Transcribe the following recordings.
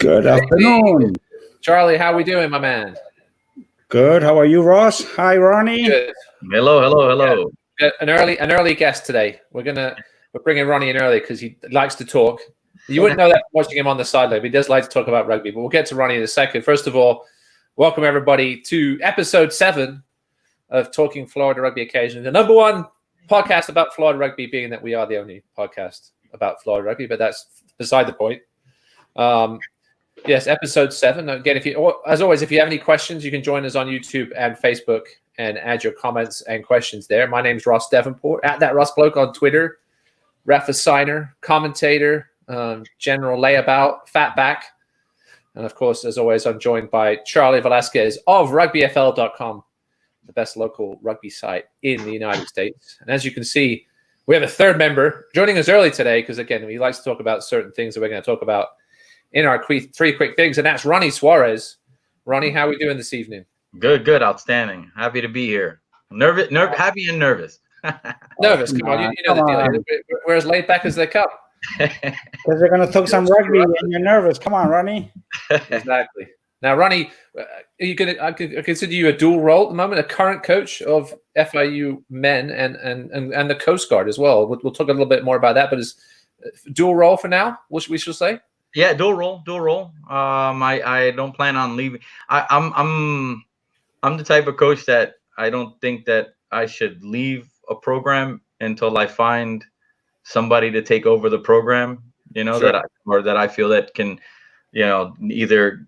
Good afternoon. Charlie, how we doing, my man? Good. How are you, Ross? Hi, Ronnie. Good. Hello. Yeah, an early guest today. We're bringing Ronnie in early because he likes to talk. You wouldn't know that watching him on the sideline, but he does like to talk about rugby. But we'll get to Ronnie in a second. First of all, welcome everybody to episode 7 of Talking Florida Rugby Occasionally. The number one podcast about Florida rugby, being that we are the only podcast about Florida rugby, but that's beside the point. Yes, episode 7. Again, as always, if you have any questions, you can join us on YouTube and Facebook and add your comments and questions there. My name's Ross Davenport, at that Ross Bloke on Twitter, ref assigner, commentator, general layabout, fatback. And of course, as always, I'm joined by Charlie Velasquez of rugbyfl.com, the best local rugby site in the United States. And as you can see, we have a third member joining us early today because, again, he likes to talk about certain things that we're going to talk about in our three quick things, and that's Ronnie Suarez. Ronnie, how are we doing this evening? Good, outstanding. Happy to be here. Happy and nervous. Nervous, come on. You know the deal. We're as laid back as they come. Because they're going to talk some rugby and you're nervous. Come on, Ronnie. Exactly. Now, Ronnie, I consider you a dual role at the moment, a current coach of FIU men and the Coast Guard as well. We'll talk a little bit more about that, but is dual role for now, we should say? Yeah, dual role. I don't plan on leaving. I'm the type of coach that I don't think that I should leave a program until I find somebody to take over the program. You know, sure. that I feel that can, either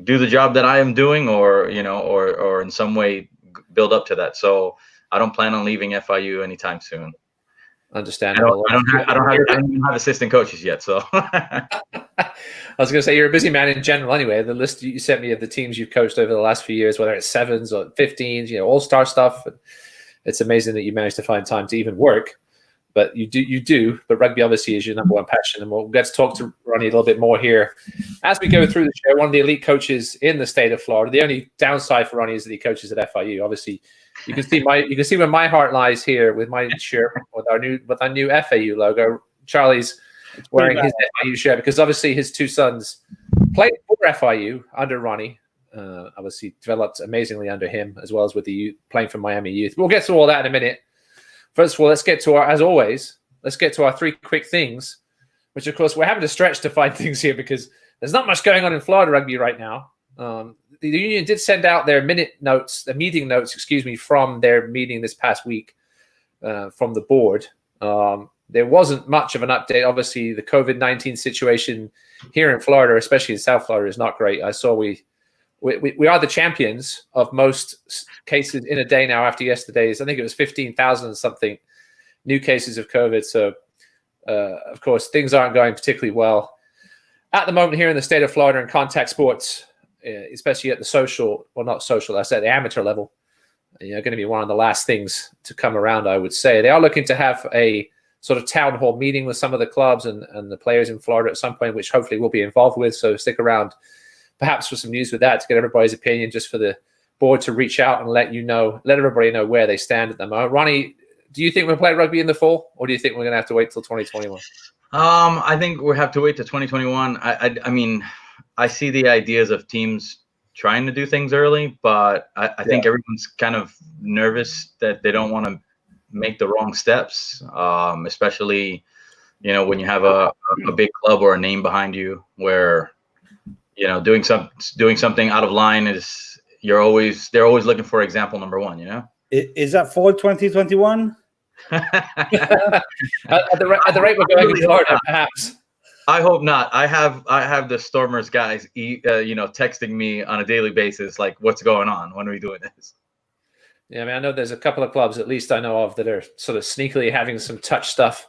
do the job that I am doing, or in some way build up to that. So I don't plan on leaving FIU anytime soon. Understandable. I don't have assistant coaches yet, so. I was going to say, you're a busy man in general anyway. The list you sent me of the teams you've coached over the last few years, whether it's 7s or 15s, all-star stuff. It's amazing that you managed to find time to even work. But you do. But rugby obviously is your number one passion. And we'll get to talk to Ronnie a little bit more here as we go through the show. One of the elite coaches in the state of Florida. The only downside for Ronnie is that he coaches at FIU. Obviously, you can see where my heart lies here with my shirt with our new FAU logo. Charlie's wearing his FIU shirt because obviously his two sons played for FIU under Ronnie. Obviously developed amazingly under him, as well as with the youth, playing for Miami Youth. We'll get to all that in a minute. First of all, let's get to our 3 quick things, which of course we're having to stretch to find things here because there's not much going on in Florida rugby right now. The union did send out their meeting notes, from their meeting this past week from the board. There wasn't much of an update. Obviously, the COVID-19 situation here in Florida, especially in South Florida, is not great. I saw we are the champions of most cases in a day now after yesterday's. I think it was 15,000 something new cases of COVID. So, of course, things aren't going particularly well at the moment here in the state of Florida in contact sports, especially at the amateur level. Going to be one of the last things to come around, I would say. They are looking to have a sort of town hall meeting with some of the clubs and the players in Florida at some point, which hopefully we'll be involved with. So stick around perhaps for some news with that to get everybody's opinion, just for the board to reach out and let everybody know where they stand at the moment. Ronnie, do you think we'll play rugby in the fall, or do you think we're going to have to wait till 2021? I think we'll have to wait till 2021. I mean, I see the ideas of teams trying to do things early, but I think everyone's kind of nervous that they don't want to make the wrong steps, especially, when you have a big club or a name behind you where, doing something out of line they're always looking for example number one, Is that fall 2021? at the rate we're going in Florida, perhaps. I hope not. I have the Stormers guys, texting me on a daily basis, like, what's going on? When are we doing this? Yeah, I mean, I know there's a couple of clubs, at least I know of, that are sort of sneakily having some touch stuff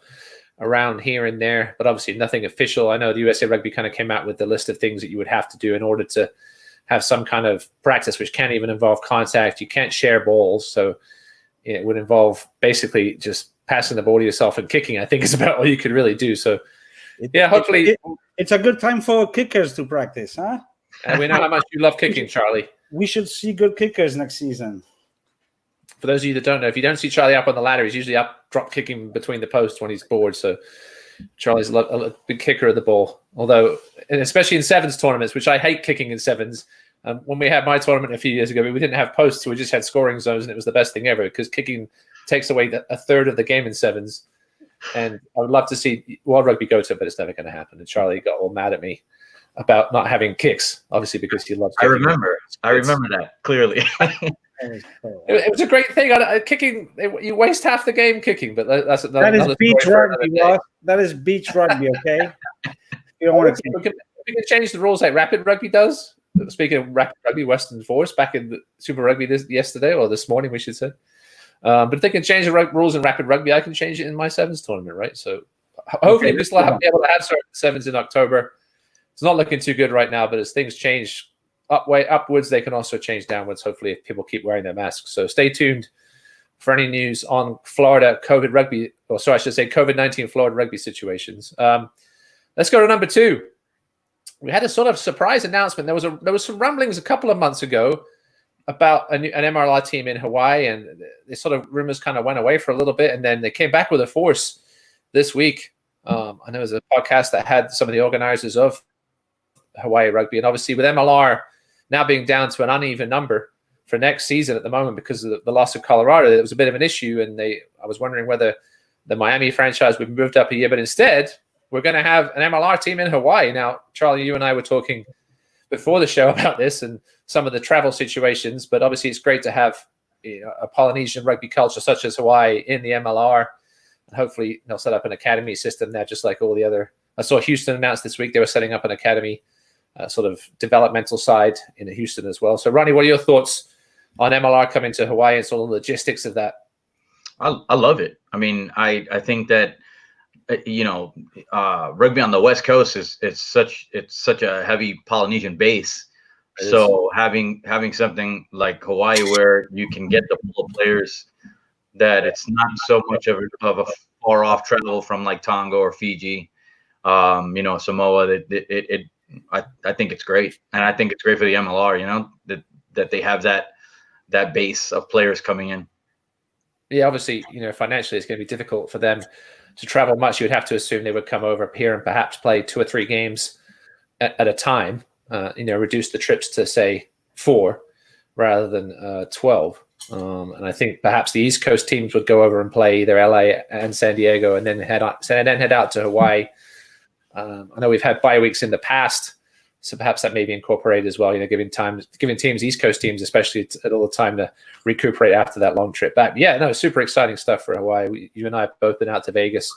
around here and there, but obviously nothing official. I know the USA Rugby kind of came out with the list of things that you would have to do in order to have some kind of practice, which can't even involve contact. You can't share balls, so it would involve basically just passing the ball to yourself and kicking, I think, is about all you could really do. So, hopefully. It's a good time for kickers to practice, huh? And we know how much you love kicking, Charlie. We should see good kickers next season. For those of you that don't know, if you don't see Charlie up on the ladder, he's usually up drop kicking between the posts when he's bored. So Charlie's a big kicker of the ball. Although, and especially in sevens tournaments, which I hate kicking in sevens. When we had my tournament a few years ago, we didn't have posts. We just had scoring zones, and it was the best thing ever because kicking takes away a third of the game in sevens. And I would love to see World Rugby go to it, but it's never going to happen. And Charlie got all mad at me about not having kicks, obviously because he loves kicking. I remember that clearly. It was a great thing. Kicking, you waste half the game kicking, but that's that is beach rugby, Ross. That is beach rugby, okay? You don't want to. We can change the rules like rapid rugby does. Speaking of rapid rugby, Western Force back in the Super Rugby yesterday or this morning, we should say. But if they can change the rules in rapid rugby, I can change it in my sevens tournament, right? So hopefully we still be able to have certain sevens in October. It's not looking too good right now, but as things change upwards, they can also change downwards, hopefully, if people keep wearing their masks. So stay tuned for any news on Florida COVID rugby, or sorry, I should say COVID-19 Florida rugby situations. Let's go to number 2. We had a sort of surprise announcement. There was some rumblings a couple of months ago about an MLR team in Hawaii, and the sort of rumors kind of went away for a little bit, and then they came back with a force this week. I know there was a podcast that had some of the organizers of Hawaii rugby, and obviously with MLR now being down to an uneven number for next season at the moment because of the loss of Colorado, it was a bit of an issue, and I was wondering whether the Miami franchise would be moved up a year, but instead we're going to have an MLR team in Hawaii. Now, Charlie, you and I were talking before the show about this and some of the travel situations, but obviously it's great to have a Polynesian rugby culture such as Hawaii in the MLR, and hopefully they'll set up an academy system there just like all the other. I saw Houston announced this week they were setting up an academy sort of developmental side in Houston as well. So, Ronnie, what are your thoughts on MLR coming to Hawaii and sort of the logistics of that? I love it. I mean, I think that rugby on the West Coast it's such a heavy Polynesian base. So having something like Hawaii where you can get the pool of players that it's not so much of a far off travel from like Tonga or Fiji, Samoa. I think it's great, and I think it's great for the MLR. That they have that base of players coming in. Yeah, obviously, financially it's going to be difficult for them to travel much. You would have to assume they would come over up here and perhaps play 2 or 3 games at a time. Reduce the trips to say 4 rather than 12. And I think perhaps the East Coast teams would go over and play either LA and San Diego, and then head out to Hawaii. I know we've had bye weeks in the past, so perhaps that may be incorporated as well. Giving teams, East Coast teams, especially at all the time to recuperate after that long trip back. Yeah, no, super exciting stuff for Hawaii. You and I have both been out to Vegas.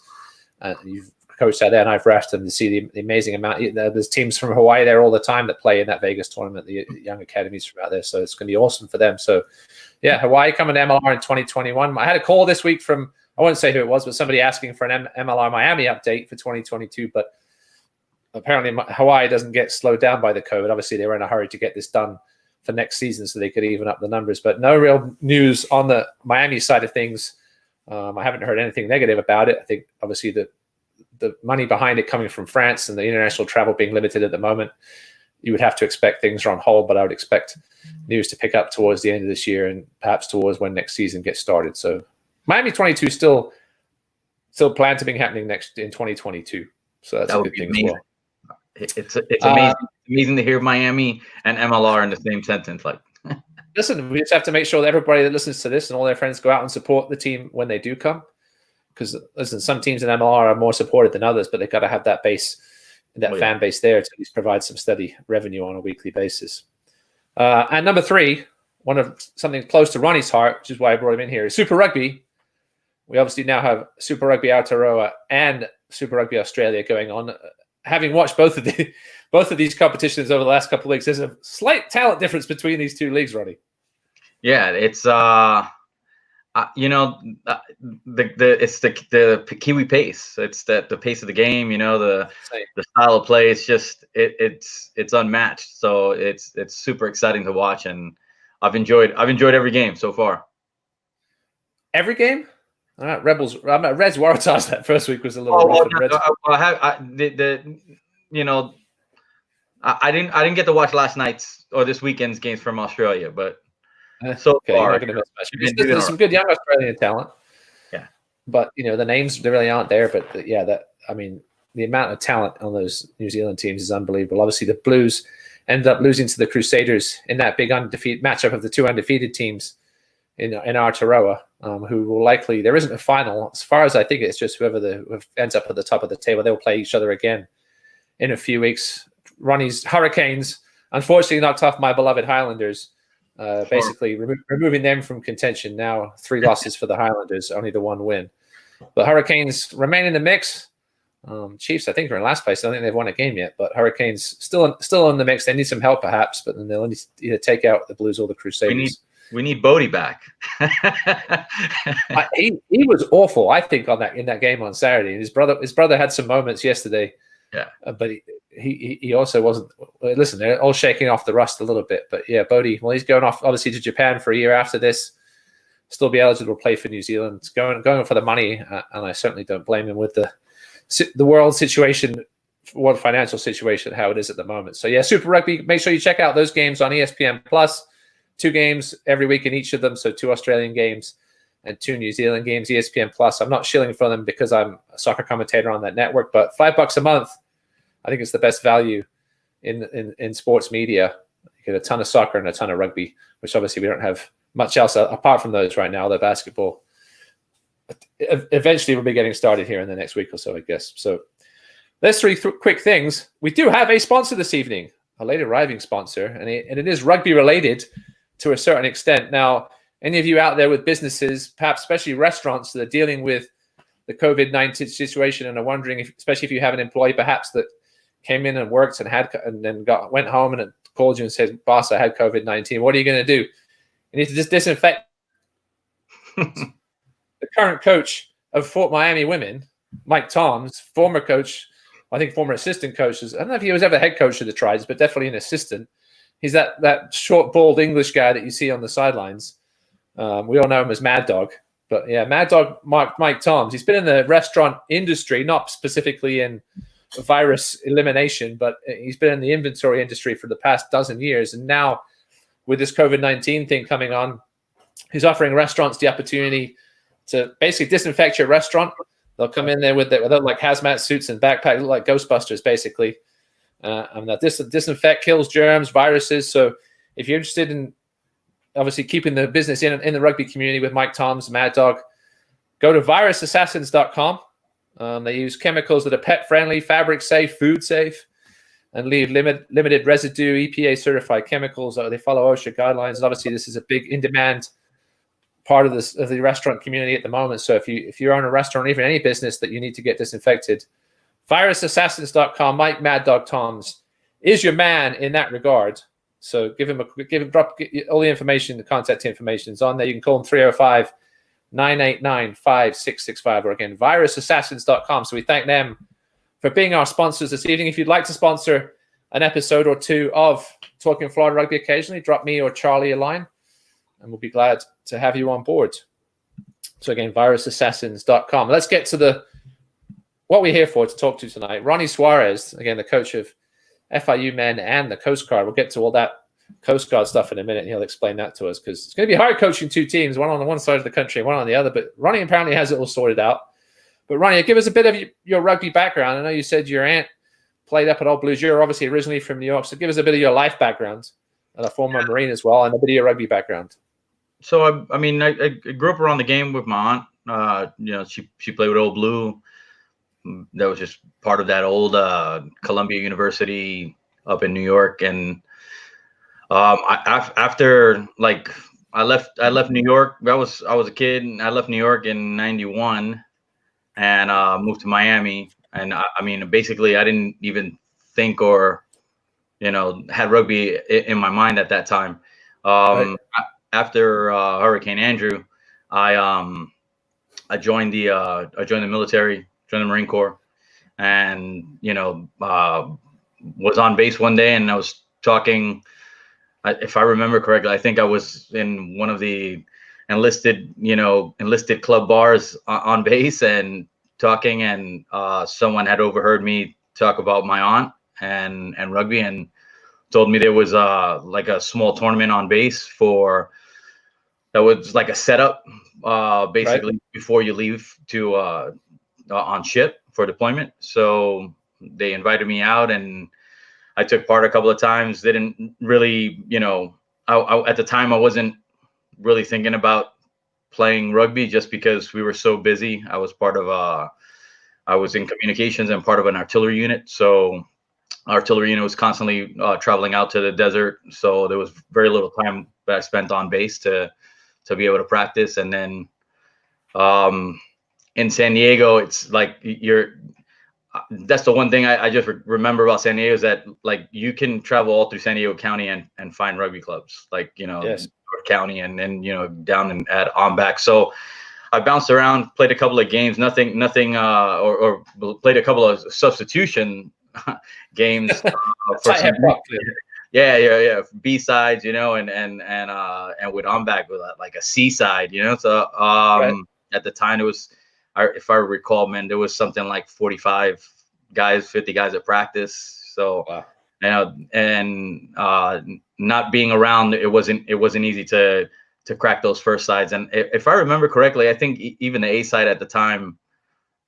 You've coached out there, and I've refed them to see the amazing amount. There's teams from Hawaii there all the time that play in that Vegas tournament, the young academies from out there. So it's going to be awesome for them. So, yeah, Hawaii coming to MLR in 2021. I had a call this week from, I won't say who it was, but somebody asking for an MLR Miami update for 2022. But apparently Hawaii doesn't get slowed down by the COVID. Obviously, they were in a hurry to get this done for next season so they could even up the numbers. But no real news on the Miami side of things. I haven't heard anything negative about it. I think, obviously, the money behind it coming from France and the international travel being limited at the moment, you would have to expect things are on hold, but I would expect news to pick up towards the end of this year and perhaps towards when next season gets started. So Miami 22 still planned to be happening in 2022 So that's a good thing as well. It's amazing. Amazing to hear Miami and MLR in the same sentence. Like, listen, we just have to make sure that everybody that listens to this and all their friends go out and support the team when they do come. Because listen, some teams in MLR are more supported than others, but they've got to have that base, that fan base there to at least provide some steady revenue on a weekly basis. And number 3, one of something close to Ronnie's heart, which is why I brought him in here, is Super Rugby. We obviously now have Super Rugby Aotearoa and Super Rugby Australia going on. Having watched both of these competitions over the last couple of weeks, there's a slight talent difference between these two leagues, Ronnie. Yeah, it's it's the Kiwi pace. It's the pace of the game. The style of play. It's just it's unmatched. So it's super exciting to watch, and I've enjoyed every game so far. Every game. Rebels. Reds Waratahs that first week was a little rough. I didn't get to watch last night's or this weekend's games from Australia, but so far there's some good young Australian talent. Yeah, but the names really aren't there. But yeah, I mean, the amount of talent on those New Zealand teams is unbelievable. Obviously, the Blues ended up losing to the Crusaders in that big undefeated matchup of the two undefeated teams in Aotearoa, who will likely, there isn't a final. As far as I think, it's just whoever ends up at the top of the table, they'll play each other again in a few weeks. Ronnie's Hurricanes unfortunately knocked off my beloved Highlanders, basically removing them from contention. Now 3 losses for the Highlanders, only the 1 win. But Hurricanes remain in the mix. Chiefs, I think, are in last place. I don't think they've won a game yet, but Hurricanes still in the mix. They need some help, perhaps, but then they'll either take out the Blues or the Crusaders. We need Bodie back. He was awful, I think, in that game on Saturday. And his brother had some moments yesterday. Yeah, but he also wasn't. Listen, they're all shaking off the rust a little bit. But yeah, Bodie. Well, he's going off obviously to Japan for a year after this. Still be eligible to play for New Zealand. Going for the money, and I certainly don't blame him with the world situation, world financial situation, how it is at the moment. So yeah, Super Rugby. Make sure you check out those games on ESPN Plus. 2 games every week in each of them. So 2 Australian games and 2 New Zealand games. ESPN Plus. I'm not shilling for them because I'm a soccer commentator on that network, but $5 a month, I think it's the best value in sports media. You get a ton of soccer and a ton of rugby, which obviously we don't have much else apart from those right now. The basketball eventually will be getting started here in the next week or so, I guess. So there's 3 quick things. We do have a sponsor this evening, a late arriving sponsor, and it is rugby related to a certain extent. Now, any of you out there with businesses, perhaps especially restaurants that are dealing with the COVID-19 situation and are wondering, especially if you have an employee perhaps that came in and worked and then went home and called you and said, "Boss, I had COVID-19. What are you going to do?" You need to just disinfect. The current coach of Fort Miami Women, Mike Toms, former coach, I think former assistant coaches. I don't know if he was ever head coach of the Tribes, but definitely an assistant. He's that short, bald English guy that you see on the sidelines. We all know him as Mad Dog. But yeah, Mad Dog Mike Toms. He's been in the restaurant industry, not specifically in virus elimination, but he's been in the inventory industry for the past dozen years. And now with this COVID-19 thing coming on, he's offering restaurants the opportunity to basically disinfect your restaurant. They'll come in there with like hazmat suits and backpacks, like Ghostbusters, basically. And that disinfect kills germs, viruses. So if you're interested in obviously keeping the business in the rugby community with Mike Toms, Mad Dog, go to virusassassins.com. They use chemicals that are pet-friendly, fabric-safe, food-safe, and leave limited residue, EPA-certified chemicals. They follow OSHA guidelines. And obviously, this is a big in-demand part of the restaurant community at the moment. So if you own a restaurant, or even any business that you need to get disinfected, virusassassins.com. Mike Mad Dog Toms is your man in that regard. So drop all the information. The contact information is on there. You can call them 305-989-5665, or again, virusassassins.com. So we thank them for being our sponsors this evening. If you'd like to sponsor an episode or 2 of Talking Florida Rugby occasionally, drop me or Charlie a line, and we'll be glad to have you on board. So again, virusassassins.com. Let's get to what we're here for to talk to tonight. Ronnie Suarez, again, the coach of FIU men and the Coast Guard. We'll get to all that Coast Guard stuff in a minute, and he'll explain that to us, because it's going to be hard coaching 2 teams, one on one side of the country and one on the other. But Ronnie apparently has it all sorted out. But Ronnie, give us a bit of your rugby background. I know you said your aunt played up at Old Blues. You're obviously originally from New York, so give us a bit of your life background, and a former Marine as well, and a bit of your rugby background. So I grew up around the game with my aunt. She played with Old Blue. That was just part of that old Columbia University up in New York. And after I left New York. I was a kid, and I left New York in '91 and moved to Miami. And basically, I didn't even think or had rugby in my mind at that time. Right. After Hurricane Andrew, I joined the military, joined the Marine Corps, and was on base one day, and I was talking. If I remember correctly, I think I was in one of the enlisted club bars on base and talking, and someone had overheard me talk about my aunt and rugby, and told me there was like a small tournament on base that was like a setup basically, right, before you leave to on ship. for deployment. So they invited me out, and I took part a couple of times. Didn't really, at the time I wasn't really thinking about playing rugby just because we were so busy. I was I was in communications and part of an artillery unit. So artillery unit was constantly traveling out to the desert. So there was very little time that I spent on base to be able to practice. And then in San Diego, it's like that's the one thing I just remember about San Diego is that like you can travel all through San Diego County and find rugby clubs, like, Yes. North County and then, down and at Omback. So I bounced around, played a couple of games, nothing, or played a couple of substitution games for some, yeah, B-sides, and with Omback with like a C-side, so right. At the time it was, if I recall, man, there was something like 45 guys, 50 guys at practice. So, wow. And not being around, it wasn't easy to crack those first sides. And if I remember correctly, I think even the A side at the time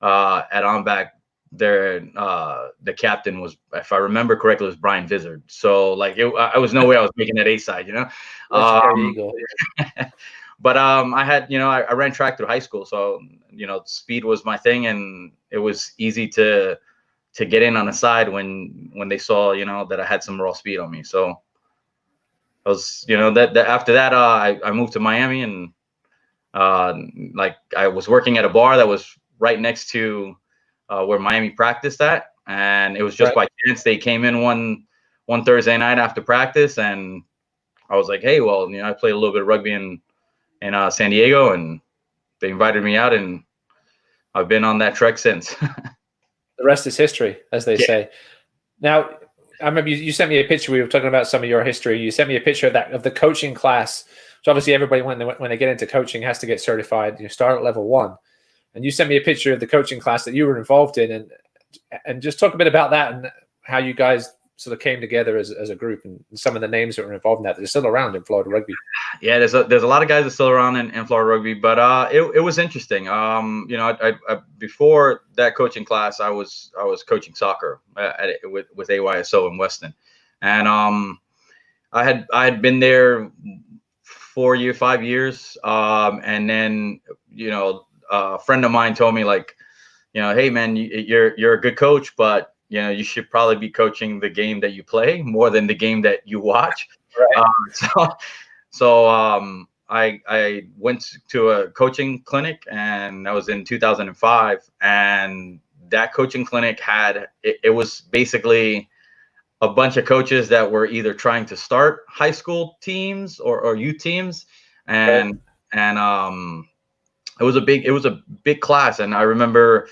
at Omback, the captain was, if I remember correctly, was Brian Vizard. So like I was no way I was making that A side, But I had, I ran track through high school, so speed was my thing, and it was easy to get in on the side when they saw that I had some raw speed on me. So I was that after that I moved to Miami, and like I was working at a bar that was right next to where Miami practiced at, and it was just by chance they came in one Thursday night after practice, and I was like, hey, well, I played a little bit of rugby in San Diego, and they invited me out, and I've been on that trek since. The rest is history, as they say. Now, I remember you sent me a picture. We were talking about some of your history. You sent me a picture of the coaching class. So obviously, everybody when they get into coaching has to get certified. You start at level 1, and you sent me a picture of the coaching class that you were involved in, and just talk a bit about that and how you guys sort of came together as a group, and some of the names that were involved in that are still around in Florida rugby. Yeah, there's a lot of guys that are still around in Florida rugby, but it was interesting. I before that coaching class, I was coaching soccer with AYSO in Weston, and I had been there 5 years, and then a friend of mine told me, like, hey man, you're a good coach, but you should probably be coaching the game that you play more than the game that you watch. Right. So I went to a coaching clinic, and that was in 2005. And that coaching clinic it was basically a bunch of coaches that were either trying to start high school teams or youth teams, and it was a big class. And I remember,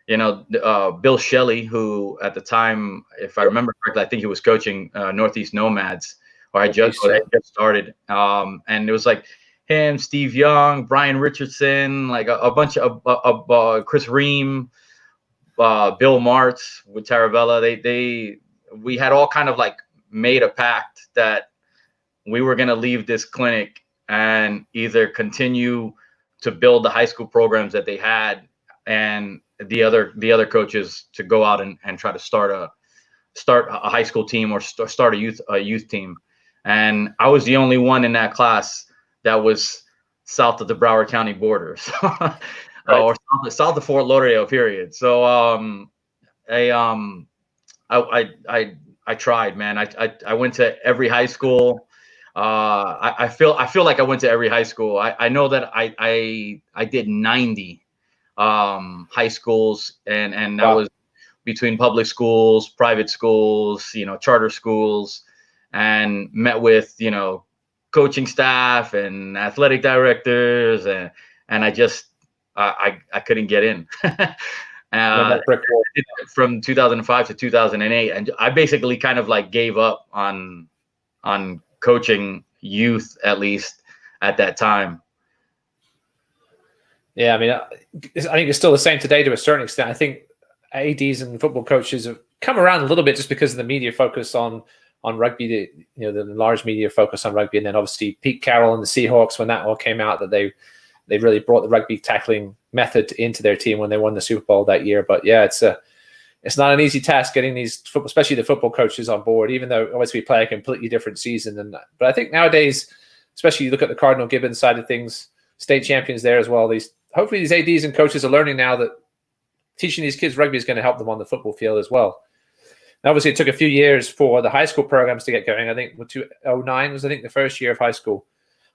Bill Shelley, who at the time, if I remember correctly, I think he was coaching Northeast Nomads, or I just started. And it was like him, Steve Young, Brian Richardson, like a bunch of Chris Ream, Bill Martz with Taravella. We had all kind of like made a pact that we were going to leave this clinic and either continue to build the high school programs that they had, and the other coaches to go out and try to start a high school team or start a youth team. And I was the only one in that class that was south of the Broward County border, or south of Fort Lauderdale, period. So I tried, man. I went to every high school. I feel like I went to every high school. I know that I did 90 high schools, and that was between public schools, private schools, charter schools, and met with coaching staff and athletic directors, and I just I couldn't get in. From 2005 to 2008, and I basically kind of like gave up on coaching youth, at least at that time. Yeah, I mean, I think it's still the same today to a certain extent. I think ADs and football coaches have come around a little bit just because of the media focus on rugby, the large media focus on rugby, and then obviously Pete Carroll and the Seahawks, when that all came out, that they they really brought the rugby tackling method into their team when they won the Super Bowl that year. But yeah, it's not an easy task getting these, especially the football coaches, on board, even though obviously we play a completely different season. But I think nowadays, especially you look at the Cardinal Gibbons side of things, state champions there as well. Hopefully these ADs and coaches are learning now that teaching these kids rugby is going to help them on the football field as well. And obviously, it took a few years for the high school programs to get going. I think 2009 was, the first year of high school.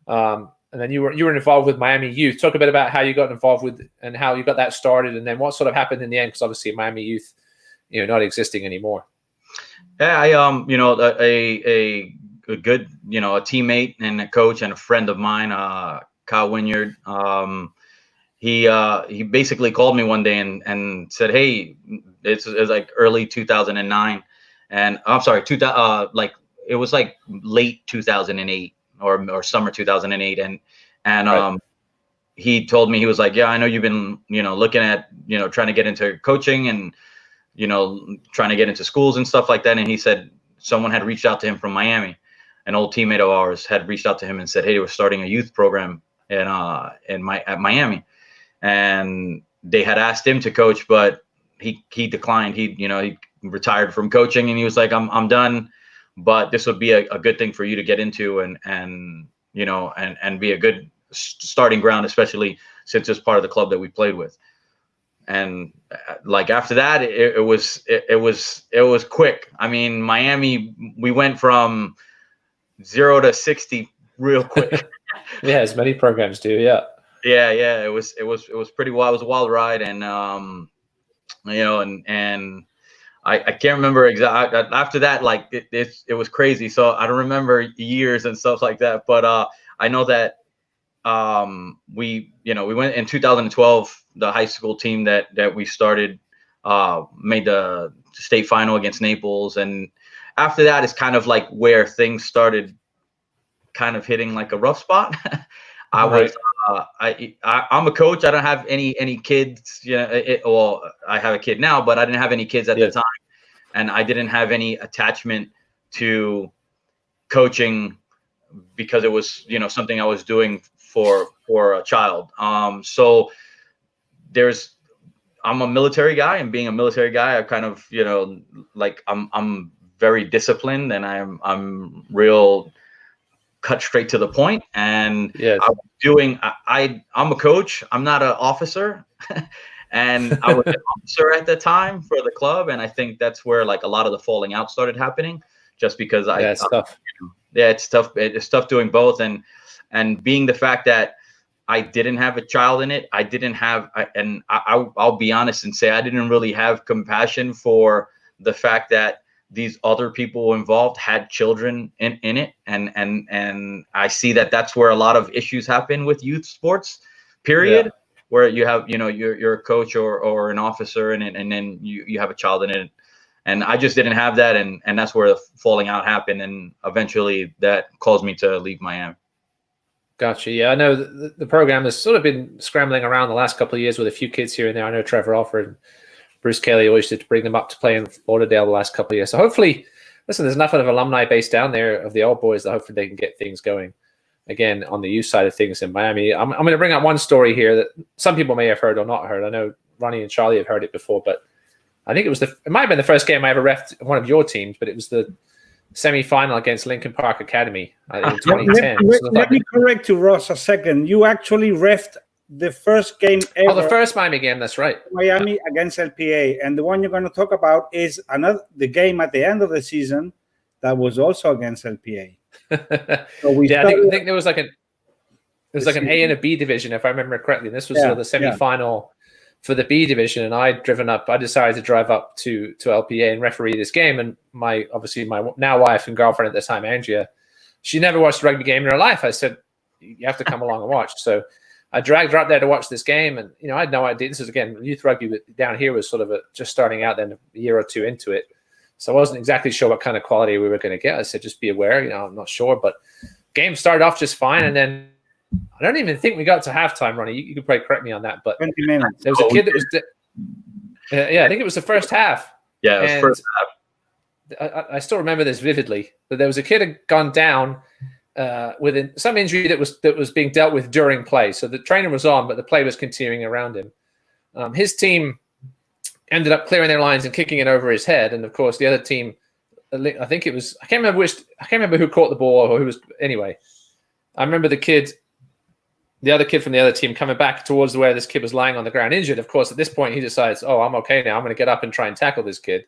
And then you were involved with Miami Youth. Talk a bit about how you got involved with and how you got that started, and then what sort of happened in the end, because obviously Miami Youth, not existing anymore. Yeah, I a good, a teammate and a coach and a friend of mine, Kyle Wynyard. He basically called me one day and said, "Hey, it's like early 2009, and I'm sorry, like it was like late 2008 or summer 2008, and right. He told me, he was like, yeah, I know you've been looking at trying to get into coaching and trying to get into schools and stuff like that, and he said someone had reached out to him from Miami, an old teammate of ours had reached out to him and said, hey, they were starting a youth program at Miami." And they had asked him to coach, but he declined. He retired from coaching, and he was like, I'm done, but this would be a good thing for you to get into and be a good starting ground, especially since it's part of the club that we played with. And like after that, it was quick. I mean, Miami, we went from 0 to 60 real quick. Yeah, as many programs do. Yeah. Yeah. It was pretty wild. It was a wild ride. And, and I can't remember exactly after that, like it was crazy. So I don't remember years and stuff like that, but I know that we went in 2012, the high school team that we started made the state final against Naples. And after that is kind of like where things started kind of hitting like a rough spot. I'm a coach. I don't have any kids. Well, I have a kid now, but I didn't have any kids at the time, and I didn't have any attachment to coaching because it was something I was doing for a child. So I'm a military guy, and being a military guy, I kind of like I'm very disciplined, and I'm real cut straight to the point. And I'm a coach. I'm not an officer. And I was an officer at the time for the club. And I think that's where like a lot of the falling out started happening, just because it's tough. It's tough. It's tough doing both. And being the fact that I didn't have a child in it, I'll be honest and say I didn't really have compassion for the fact that these other people involved had children in it. And I see that that's where a lot of issues happen with youth sports, period, where you have, you're a coach or an officer in it, and then you have a child in it. And I just didn't have that. And that's where the falling out happened. And eventually that caused me to leave Miami. Gotcha. Yeah, I know the program has sort of been scrambling around the last couple of years with a few kids here and there. I know Trevor Alford and Bruce Kelly always did to bring them up to play in Lauderdale the last couple of years. So hopefully, listen, there's enough of an alumni base down there of the old boys that hopefully they can get things going again on the youth side of things in Miami. I'm going to bring up one story here that some people may have heard or not heard. I know Ronnie and Charlie have heard it before, but I think it might have been the first game I ever reffed one of your teams, but it was the semi-final against Lincoln Park Academy in 2010. Let me correct you, Ross, a second. You actually reffed the first game ever. Oh, the first Miami game, that's right. Miami against LPA. And the one you're going to talk about is the game at the end of the season that was also against LPA. So I think there was like an A and a B division, if I remember correctly. And this was the semi-final for the B division, and I decided to drive up to LPA and referee this game. And my now wife and girlfriend at the time, Andrea, she never watched a rugby game in her life. I said, you have to come along and watch. So I dragged her up there to watch this game, and I had no idea. This is again youth rugby, but down here was sort of just starting out, then a year or two into it. So I wasn't exactly sure what kind of quality we were going to get. I said, just be aware, I'm not sure. But game started off just fine, and then I don't even think we got to halftime, Ronnie. You could probably correct me on that, but 20 minutes. There was a kid that was, I think it was the first half. Yeah, it was first half. I still remember this vividly. But there was a kid had gone down, with some injury that was being dealt with during play. So the trainer was on, but the play was continuing around him. His team ended up clearing their lines and kicking it over his head, and of course the other team, I think it was, I can't remember who caught the ball or who was. Anyway, I remember the other kid from the other team coming back towards where this kid was lying on the ground injured. Of course, at this point he decides, oh, I'm okay now. I'm going to get up and try and tackle this kid.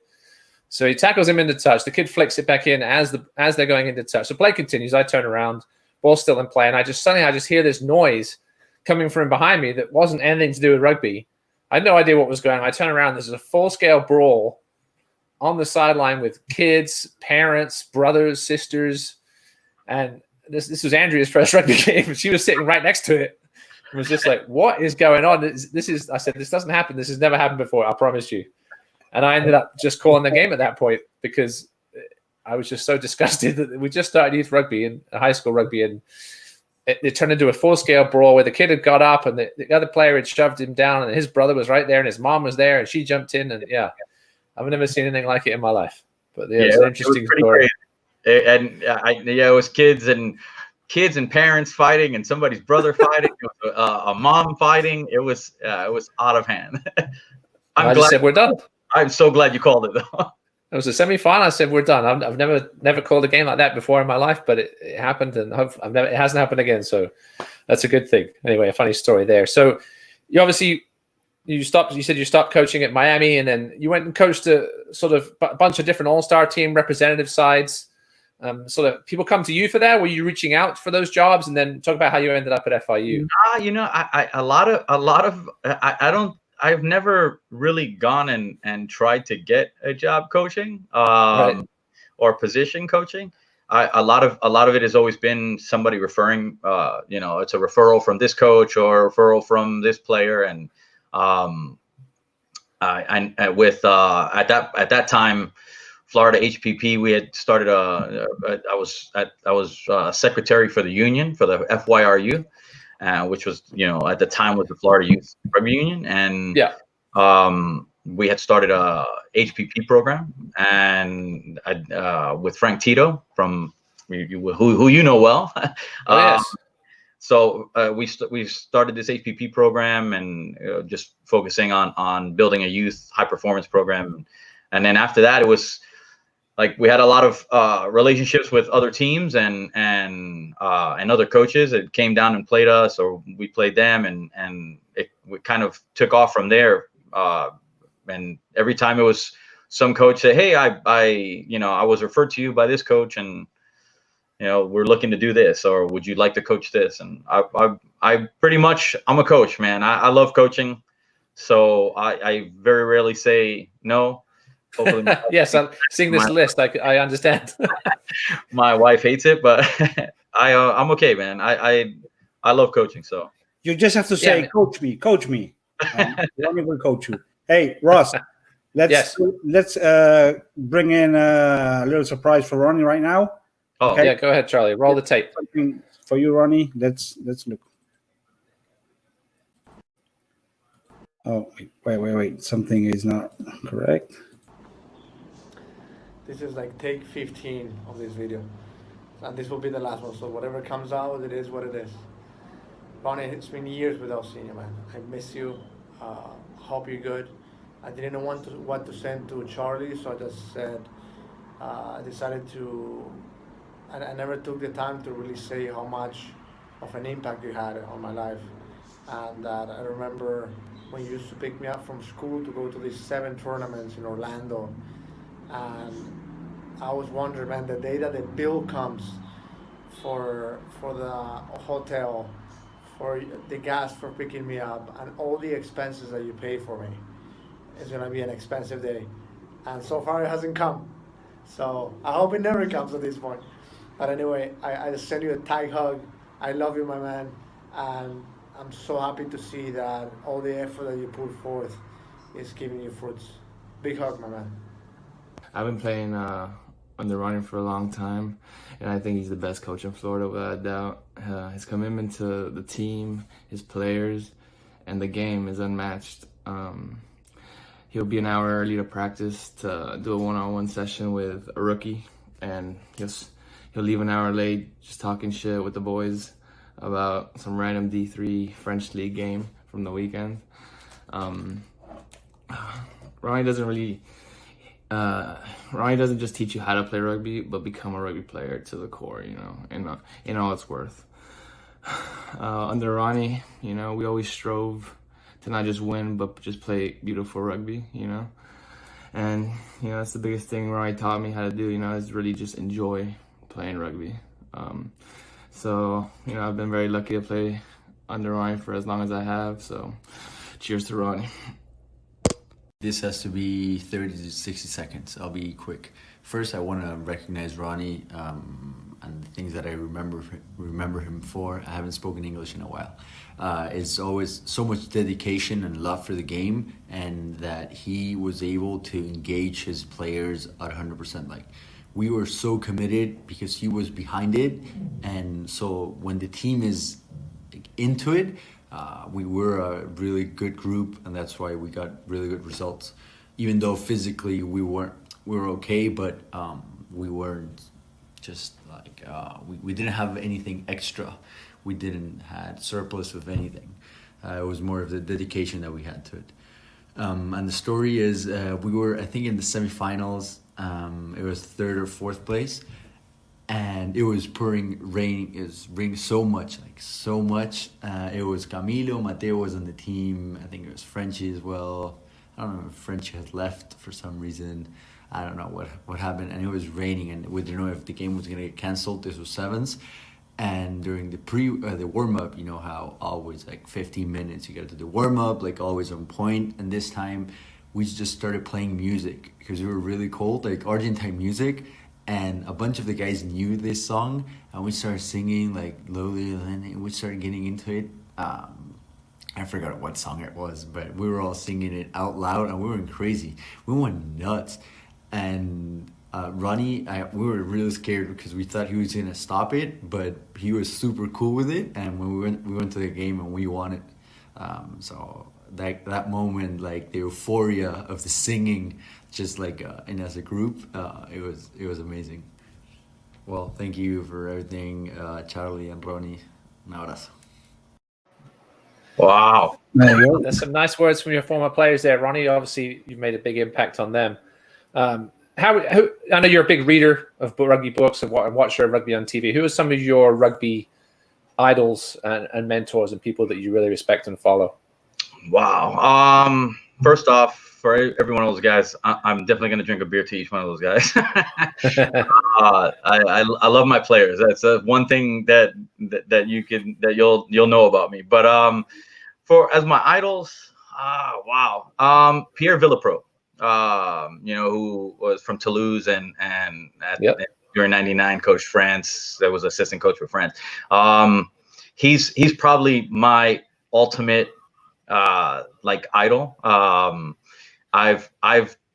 So he tackles him into touch. The kid flicks it back in as they're going into touch. So play continues. I turn around, ball's still in play, and I just hear this noise coming from behind me that wasn't anything to do with rugby. I had no idea what was going on. I turn around. There's a full-scale brawl on the sideline with kids, parents, brothers, sisters, and this was Andrea's first rugby game. She was sitting right next to it and was just like, "What is going on?" I said, "This doesn't happen. This has never happened before. I promise you." And I ended up just calling the game at that point because I was just so disgusted that we just started youth rugby and high school rugby, and it turned into a full-scale brawl where the kid had got up and the other player had shoved him down, and his brother was right there and his mom was there and she jumped in, and yeah, I've never seen anything like it in my life. But yeah, it was an interesting story. And it was kids and parents fighting and somebody's brother fighting, a mom fighting. It was out of hand. I just said we're done. I'm so glad you called it though. It was a semi-final. I said we're done. I've never called a game like that before in my life, but it happened, and it hasn't happened again. So that's a good thing. Anyway, a funny story there. So you said you stopped coaching at Miami, and then you went and coached a sort of a bunch of different all-star team representative sides. Sort of people come to you for that. Were you reaching out for those jobs? And then talk about how you ended up at FIU. I've never really gone and tried to get a job coaching or position coaching. A lot of it has always been somebody referring. It's a referral from this coach or a referral from this player. And at that time, Florida HPP, we had started I was secretary for the union for the FYRU. Which was, at the time was the Florida Youth Rugby Union. And we had started a HPP program and with Frank Tito from who you know well. Yes. So we started this HPP program and just focusing on building a youth high performance program. And then after that, it was like we had a lot of relationships with other teams and other coaches that came down and played us, or we played them, and we kind of took off from there. And every time it was some coach say, "Hey, I was referred to you by this coach, and we're looking to do this, or would you like to coach this?" And I pretty much, I'm a coach, man. I love coaching, so I very rarely say no. Yes, I'm seeing this list. I understand. My wife hates it, but I'm okay, man. I love coaching. So you just have to say, "Coach me." Ronnie will coach you. Hey, Ross, let's bring in a little surprise for Ronnie right now. Oh, okay? Yeah, go ahead, Charlie. Roll the tape. Something for you, Ronnie. Let's look. Oh, wait. Something is not correct. This is like take 15 of this video, and this will be the last one. So whatever comes out, it is what it is. Ronnie, it's been years without seeing you, man. I miss you. Hope you're good. I didn't know what to send to Charlie, so I just said I decided to. I never took the time to really say how much of an impact you had on my life, and that I remember when you used to pick me up from school to go to these 7 tournaments in Orlando. And I was wondering, man, the day that the bill comes for the hotel, for the gas for picking me up, and all the expenses that you pay for me, it's gonna be an expensive day. And so far it hasn't come. So I hope it never comes at this point. But anyway, I just send you a tight hug. I love you, my man. And I'm so happy to see that all the effort that you put forth is giving you fruits. Big hug, my man. I've been playing under Ronnie for a long time, and I think he's the best coach in Florida without a doubt. His commitment to the team, his players, and the game is unmatched. He'll be an hour early to practice to do a one-on-one session with a rookie, and he'll leave an hour late just talking shit with the boys about some random D3 French league game from the weekend. Ronnie doesn't just teach you how to play rugby, but become a rugby player to the core, you know, in all its worth. Under Ronnie, you know, we always strove to not just win, but just play beautiful rugby, you know. And, you know, that's the biggest thing Ronnie taught me how to do, you know, is really just enjoy playing rugby. So, you know, I've been very lucky to play under Ronnie for as long as I have. So, cheers to Ronnie. This has to be 30 to 60 seconds. I'll be quick. First, I want to recognize Ronnie and the things that I remember him for. I haven't spoken English in a while. It's always so much dedication and love for the game, and that he was able to engage his players at 100%. Like, we were so committed because he was behind it, and so when the team is into it, we were a really good group, and that's why we got really good results. Even though physically we were okay, but we weren't just like we didn't have anything extra. We didn't had surplus of anything. It was more of the dedication that we had to it. And the story is we were, I think, in the semifinals. It was third or fourth place, and it was raining. It was raining so much. It was Camilo, Mateo was on the team. I think it was Frenchie as well. I don't know if Frenchie had left for some reason. I don't know what happened. And it was raining, and we didn't know if the game was gonna get canceled. This was sevens, and during the warm up, you know how always like 15 minutes you got to do the warm up, like always on point. And this time, we just started playing music because we were really cold, like Argentine music. And a bunch of the guys knew this song, and we started singing like Lowly, and we started getting into it. I forgot what song it was, but we were all singing it out loud, and we went crazy. We went nuts. And Ronnie, we were really scared because we thought he was gonna stop it, but he was super cool with it. And when we went to the game and we won it. So that moment, like the euphoria of the singing, just like and as a group, it was amazing. Well, thank you for everything, Charlie and Ronnie. Un abrazo. Wow. There's some nice words from your former players there, Ronnie. Obviously, you've made a big impact on them. I know you're a big reader of rugby books and watch rugby on TV. Who are some of your rugby idols and mentors and people that you really respect and follow? Wow. First off, for every one of those guys, I'm definitely going to drink a beer to each one of those guys. I love my players. That's one thing that you'll know about me. But as my idols, wow. Pierre Villapro, you know, who was from Toulouse and during '99 coached France. That was assistant coach for France. He's probably my ultimate like idol. I've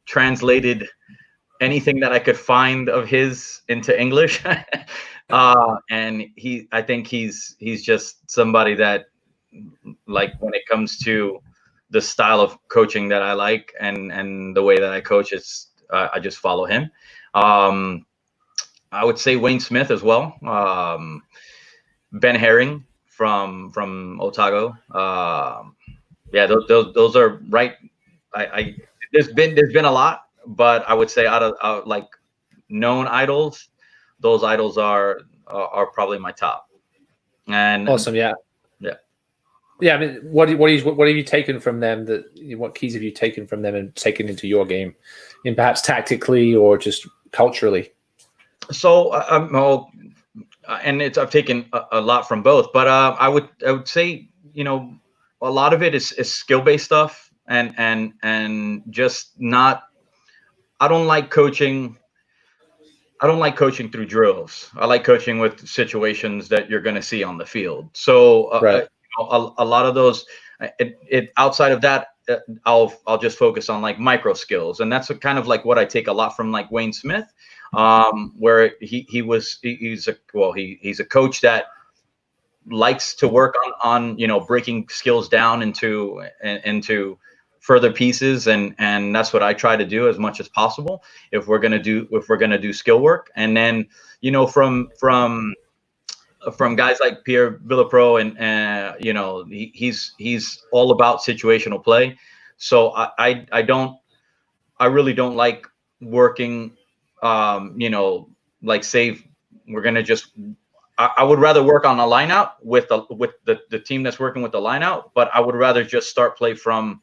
translated anything that I could find of his into English. And I think he's just somebody that, like, when it comes to the style of coaching that I like and the way that I coach, I just follow him. I would say Wayne Smith as well. Ben Herring from Otago. Yeah, those are right. There's been a lot, but I would say out of like known idols, those idols are probably my top. And awesome, yeah. I mean, what have you taken from them? What keys have you taken from them and taken into your game, in perhaps tactically or just culturally? So I've taken a lot from both, but I would say, you know, a lot of it is skill-based stuff and just not. I don't like coaching through drills. I like coaching with situations that you're going to see on the field. So right. A lot of those, outside of that, I'll just focus on like micro skills, and that's kind of like what I take a lot from like Wayne Smith, where he's a coach that likes to work on you know, breaking skills down into further pieces, and that's what I try to do as much as possible if we're gonna do skill work. And then, you know, from guys like Pierre Villapro, and you know, he's all about situational play. So I really don't like working, you know, like say we're gonna just. I would rather work on a line out with the team that's working with the line out, but I would rather just start play from,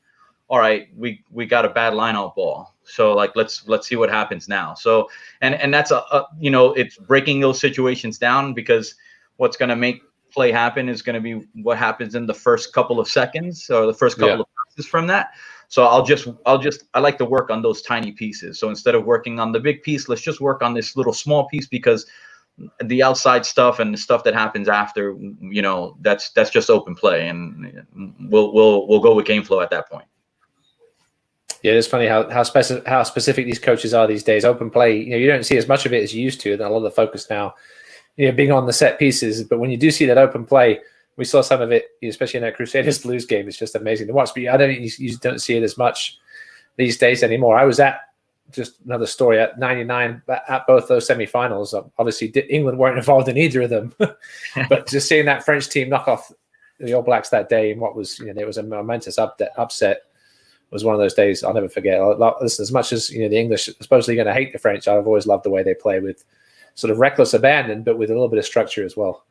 all right, we got a bad line out ball, so like let's see what happens now. So and that's you know, it's breaking those situations down, because what's going to make play happen is going to be what happens in the first couple of seconds or the first couple of passes from that. So I like to work on those tiny pieces. So instead of working on the big piece, let's just work on this little small piece, because the outside stuff and the stuff that happens after, you know, that's just open play, and we'll go with game flow at that point. Yeah, it's funny how specific these coaches are these days. Open play, you know, you don't see as much of it as you used to. And a lot of the focus now, you know, being on the set pieces. But when you do see that open play, we saw some of it, especially in that Crusaders Blues game. It's just amazing to watch. But I don't, you don't see it as much these days anymore. I was at, just another story, at 99 at both those semifinals. Obviously, England weren't involved in either of them, but just seeing that French team knock off the All Blacks that day, and what was, you know, it was a momentous upset. Was one of those days I'll never forget. Listen, as much as, you know, the English are supposedly going to hate the French, I've always loved the way they play, with sort of reckless abandon, but with a little bit of structure as well.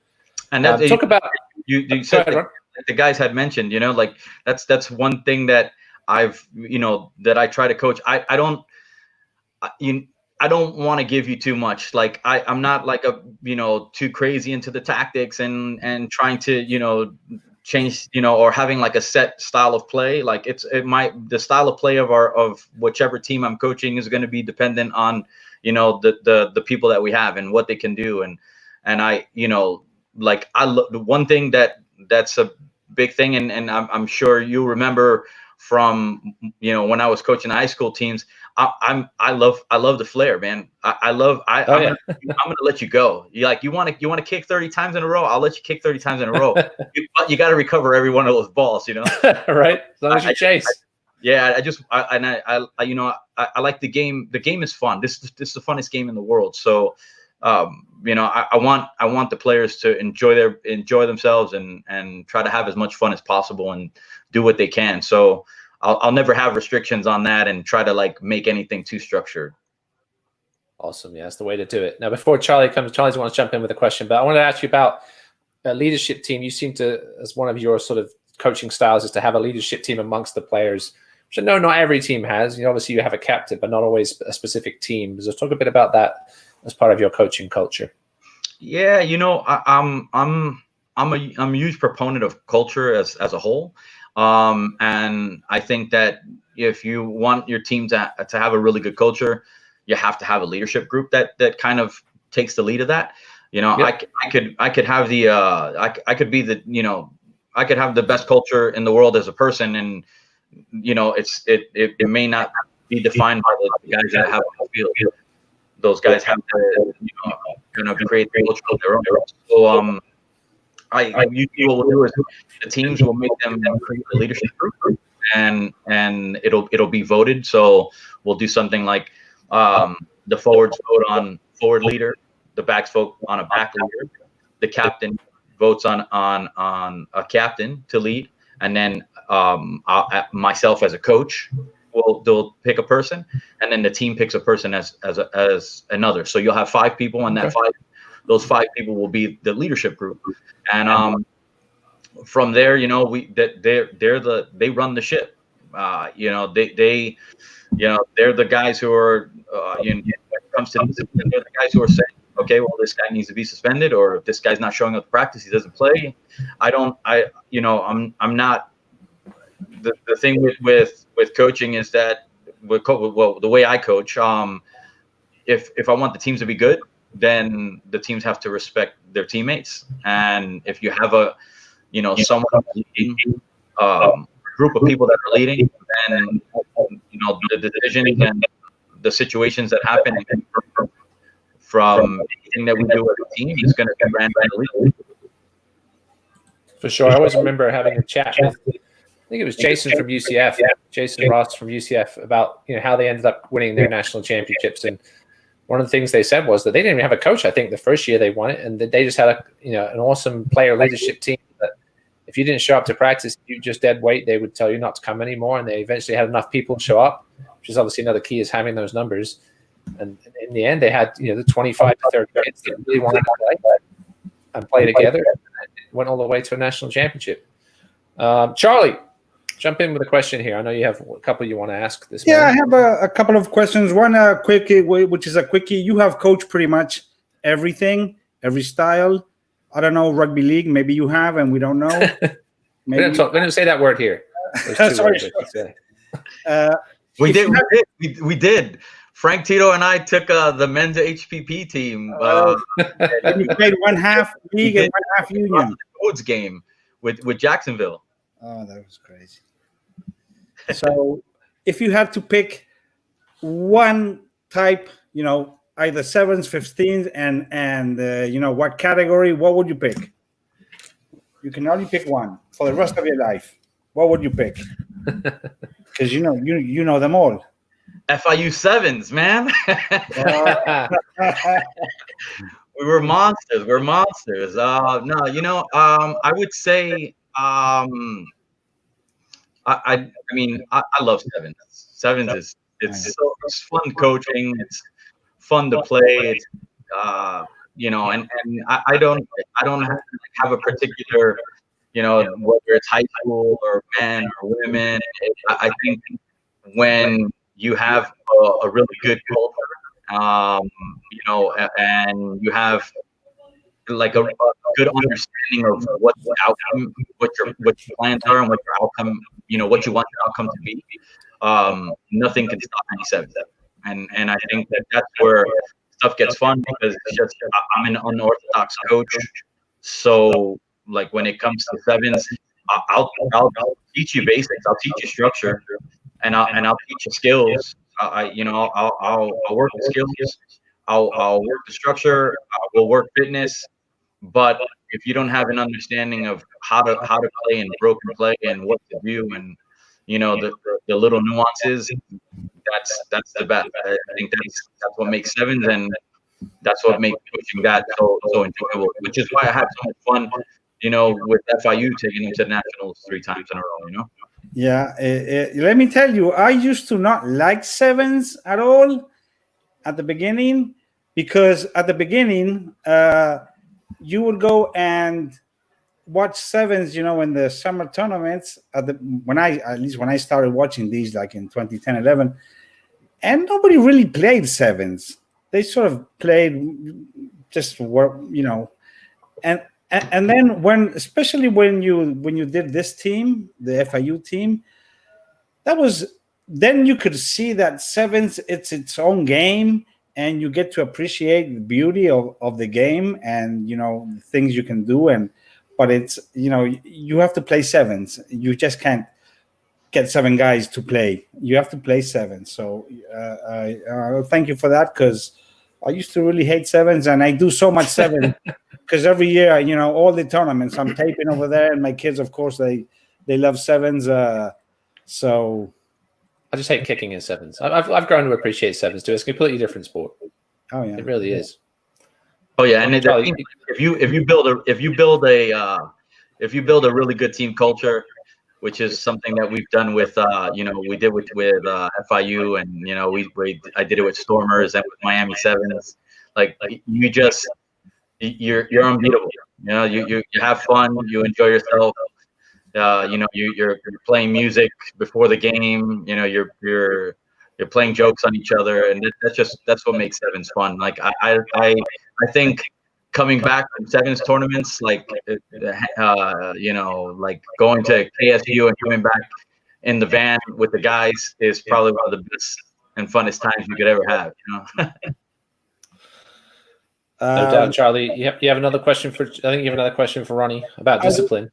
And that, talk about you said the guys had mentioned, you know, like that's one thing that I've, you know, that I try to coach. I don't want to give you too much. Like I'm not like a, you know, too crazy into the tactics and trying to, you know, change, you know, or having like a set style of play. Like the style of play of whichever team I'm coaching is going to be dependent on, you know, the people that we have and what they can do. And I, you know, like the one thing that's a big thing. And I'm sure you remember from, you know, when I was coaching high school teams, I love the flair, man. I'm gonna let you go. You want to kick 30 times in a row? I'll let you kick 30 times in a row. But you got to recover every one of those balls, you know. Right. As long as you chase. I you know, I like the game. The game is fun. This is the funnest game in the world. So, you know, I want the players to enjoy themselves and try to have as much fun as possible and do what they can. So I'll never have restrictions on that and try to like make anything too structured. Awesome. Yeah, that's the way to do it. Now, before Charlie wants to jump in with a question, but I want to ask you about a leadership team. You seem to, as one of your sort of coaching styles, is to have a leadership team amongst the players, which I know not every team has. You know, obviously you have a captain, but not always a specific team. So talk a bit about that as part of your coaching culture. Yeah, you know, I'm a huge proponent of culture as a whole. And I think that if you want your team to have a really good culture, you have to have a leadership group that kind of takes the lead of that. You know, yep. I could have the I could be the, you know, I could have the best culture in the world as a person, and you know, it may not be defined by the guys that have on the field. Those guys have to, you know, kind of create the culture of their own. So usually what we'll do is the teams will make them create a leadership group, and it'll be voted. So we'll do something like the forwards vote on forward leader, the backs vote on a back leader, the captain votes on a captain to lead, and then myself as a coach they'll pick a person, and then the team picks a person as another. So you'll have 5 people, and those 5 people will be the leadership group. And from there, you know, they run the ship. You know, they you know, they're the guys who are you know, when it comes to discipline, they're the guys who are saying, okay, well, this guy needs to be suspended, or if this guy's not showing up to practice, he doesn't play. You know, I'm not. The thing with coaching is that the way I coach, if I want the teams to be good, then the teams have to respect their teammates. And if you have a, you know, someone leading, group of people that are leading, then, you know, the decisions and the situations that happen from anything that we do as a team is going to be ran by the leader. For sure. I always remember having a chat with think it was Jason from UCF, Jason Ross from UCF, about how they ended up winning their national championships. And one of the things they said was that they didn't even have a coach. I think the first year they won it, and that they just had an awesome player leadership team. That if you didn't show up to practice, you just dead weight. They would tell you not to come anymore, and they eventually had enough people show up, which is obviously another key, is having those numbers. And in the end, they had the 25 to 30 kids that really wanted to play and play together. And it went all the way to a national championship. Charlie, jump in with a question here. I know you have a couple you want to ask this morning. I have a couple of questions. One quickie, which is a quickie. You have coached pretty much everything, every style. I don't know, rugby league. Maybe you have, and we don't know. We don't say that word here. Sorry. We did. Frank Tito and I took the men's HPP team. We played one half league and one half union. Codes game with Jacksonville. Oh, that was crazy. So, if you had to pick one type, either 7s, 15s, and what category, what would you pick? You can only pick one for the rest of your life. What would you pick? Because you know them all. FIU 7s, man. We were monsters. We're monsters. I would say I love 7s. 7s it's fun coaching. It's fun to play. It's and I don't have a particular whether it's high school or men or women. I think when you have a really good culture, and you have like a good understanding of what the outcome, what your plans are, and what your outcome, what you want your outcome to be. Nothing can stop any 7. And I think that's where stuff gets fun, because it's just I'm an unorthodox coach, so like when it comes to 7s, I'll teach you basics, I'll teach you structure, and I'll teach you skills. I'll work the skills, I'll work the structure, we'll work fitness. But if you don't have an understanding of how to play in broken play and what to do, and the little nuances, that's the best. I think that's what makes 7s, and that's what makes coaching that so enjoyable. Which is why I had so much fun, with FIU taking them to nationals 3 times in a row. Yeah, let me tell you, I used to not like 7s at all at the beginning, because at the beginning, you would go and watch 7s, in the summer tournaments. When I started watching these, like in 2010, 11, and nobody really played 7s. They sort of played just and then especially when you did this team, the FIU team, then you could see that 7s, it's its own game, and you get to appreciate the beauty of the game, and the things you can do. But it's you have to play 7s. You just can't get 7 guys to play. You have to play 7. So I thank you for that, because I used to really hate 7s, and I do so much 7 because every year, all the tournaments I'm taping over there, and my kids, of course, they love 7s. So I just hate kicking in 7s. I've grown to appreciate 7s too. It's a completely different sport. Oh yeah, it really is. Oh yeah, and if you build a really good team culture, which is something that we've done with we did with FIU, and I did it with Stormers and with Miami 7s. Like you're unbeatable. You have fun, you enjoy yourself. You're playing music before the game. You're playing jokes on each other, and that's what makes 7s fun. Like I think coming back from 7s tournaments, like like going to KSU and coming back in the van with the guys is probably one of the best and funnest times you could ever have. No doubt, Charlie. You have another question for? I think you have another question for Ronnie about discipline.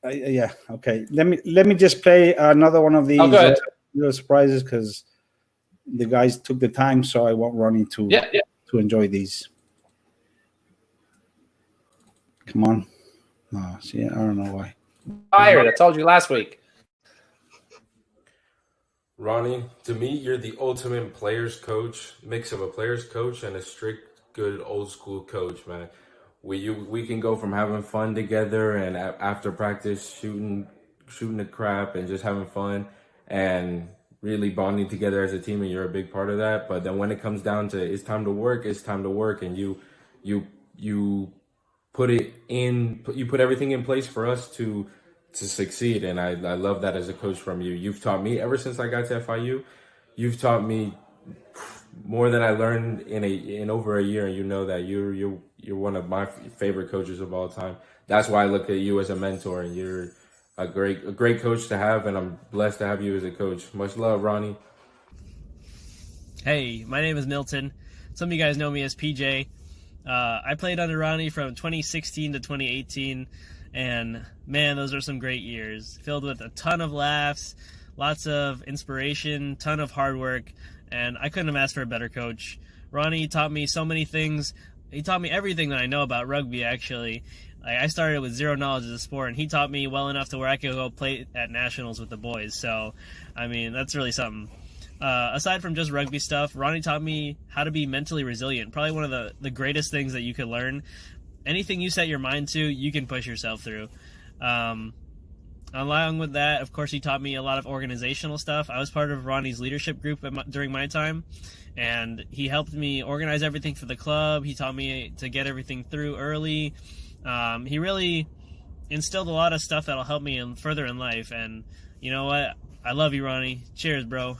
Yeah. Okay. Let me just play another one of these little surprises, because the guys took the time, so I want Ronnie to enjoy these. Come on. Oh, see, I don't know why. Fired. I told you last week. Ronnie, to me, you're the ultimate players coach, mix of a players coach and a strict, good old school coach, man. We can go from having fun together and after practice shooting the crap and just having fun and really bonding together as a team, and you're a big part of that. But then when it comes down to it's time to work, and you put everything in place for us to succeed. And I love that as a coach from you. You've taught me ever since I got to FIU. You've taught me more than I learned in over a year, and you know that you're one of my favorite coaches of all time. That's why I look at you as a mentor, and you're a great coach to have, and I'm blessed to have you as a coach. Much love, Ronnie. Hey, my name is Milton. Some of you guys know me as PJ. I played under Ronnie from 2016 to 2018, and man, those are some great years, filled with a ton of laughs, lots of inspiration, ton of hard work, and I couldn't have asked for a better coach. Ronnie taught me so many things. He taught me everything that I know about rugby, actually. I started with zero knowledge of the sport, and he taught me well enough to where I could go play at nationals with the boys. So, I mean, that's really something. Aside from just rugby stuff, Ronnie taught me how to be mentally resilient. Probably one of the greatest things that you could learn. Anything you set your mind to, you can push yourself through. Along with that, of course, he taught me a lot of organizational stuff. I was part of Ronnie's leadership group during my time, and he helped me organize everything for the club. He taught me to get everything through early. He really instilled a lot of stuff that'll help me further in life. And you know what? I love you, Ronnie. Cheers, bro.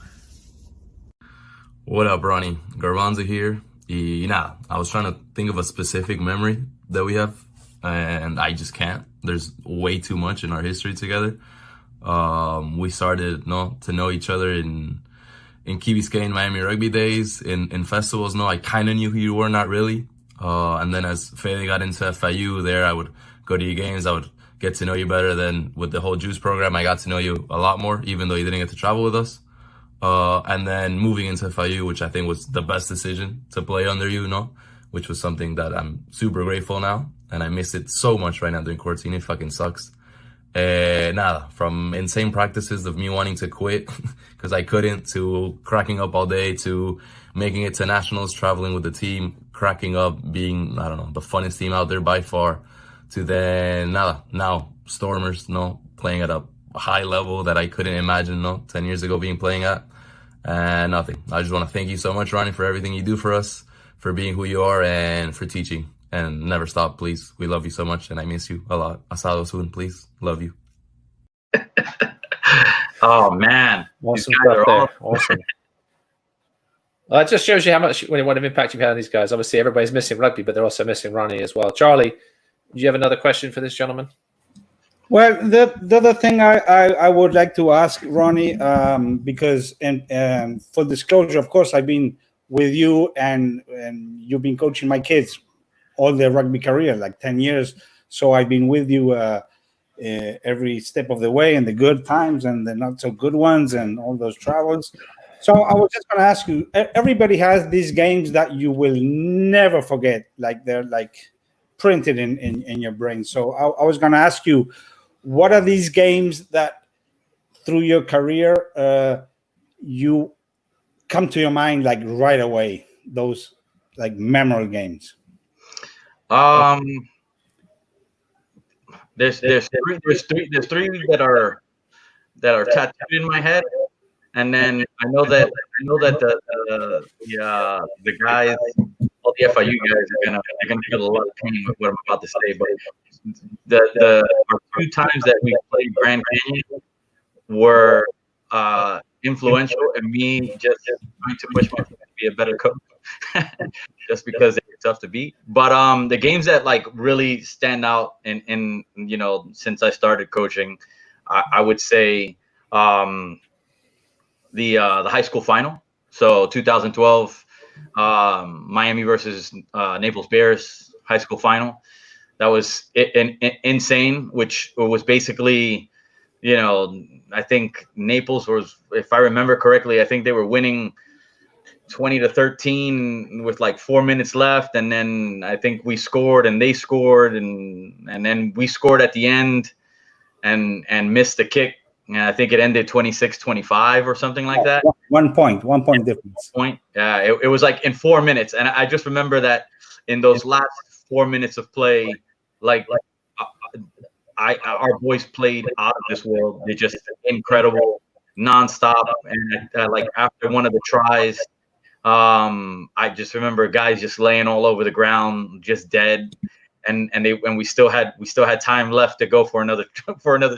What up, Ronnie? Garbanzo here. I was trying to think of a specific memory that we have, and I just can't. There's way too much in our history together. We started to know each other in Key Biscayne Miami rugby days, in festivals. I kind of knew who you were, not really. And then as Fede got into FIU there, I would go to your games. I would get to know you better. Then with the whole Juice program, I got to know you a lot more, even though you didn't get to travel with us. And then moving into FIU, which I think was the best decision to play under you, which was something that I'm super grateful now. And I miss it so much right now during quarantine. It fucking sucks. From insane practices of me wanting to quit because I couldn't, to cracking up all day, to making it to nationals, traveling with the team, cracking up, being, I don't know, the funnest team out there by far, to then now Stormers, playing at a high level that I couldn't imagine 10 years ago playing at. And nothing. I just want to thank you so much, Ronnie, for everything you do for us, for being who you are, and for teaching. And never stop, please. We love you so much, and I miss you a lot. Asado soon, please. Love you. Oh, man. Awesome stuff there. Awesome. Well, it just shows you how much, what an impact you've had on these guys. Obviously, everybody's missing rugby, but they're also missing Ronnie as well. Charlie, do you have another question for this gentleman? Well, the other thing I would like to ask Ronnie, because and for disclosure, of course, I've been with you and you've been coaching my kids all their rugby career, like 10 years. So I've been with you every step of the way, and the good times and the not so good ones and all those travels. So I was just going to ask you, everybody has these games that you will never forget, like they're like printed in your brain. So I was going to ask you, what are these games that through your career you come to your mind like right away, those like memorable games? There's three that are tattooed in my head, and then I know that the guys, all the FIU guys are gonna feel a lot of pain with what I'm about to say, but the two times that we played Grand Canyon were influential in me just trying to push myself to be a better coach, just because they're tough to beat. But the games that like really stand out in since I started coaching, I would say the high school final. So 2012, Miami versus Naples Bears high school final. That was insane, which was basically, I think Naples was, if I remember correctly, I think they were winning 20-13 with like 4 minutes left, and then I think we scored and they scored, and then we scored at the end and missed the kick I think it ended 26-25 or something like that. 1 point difference. Yeah, it was like in 4 minutes, and I just remember that in those last 4 minutes of play, like our boys played out of this world. They're just incredible, nonstop, and like after one of the tries, I just remember guys just laying all over the ground, just dead, and we still had time left to go for another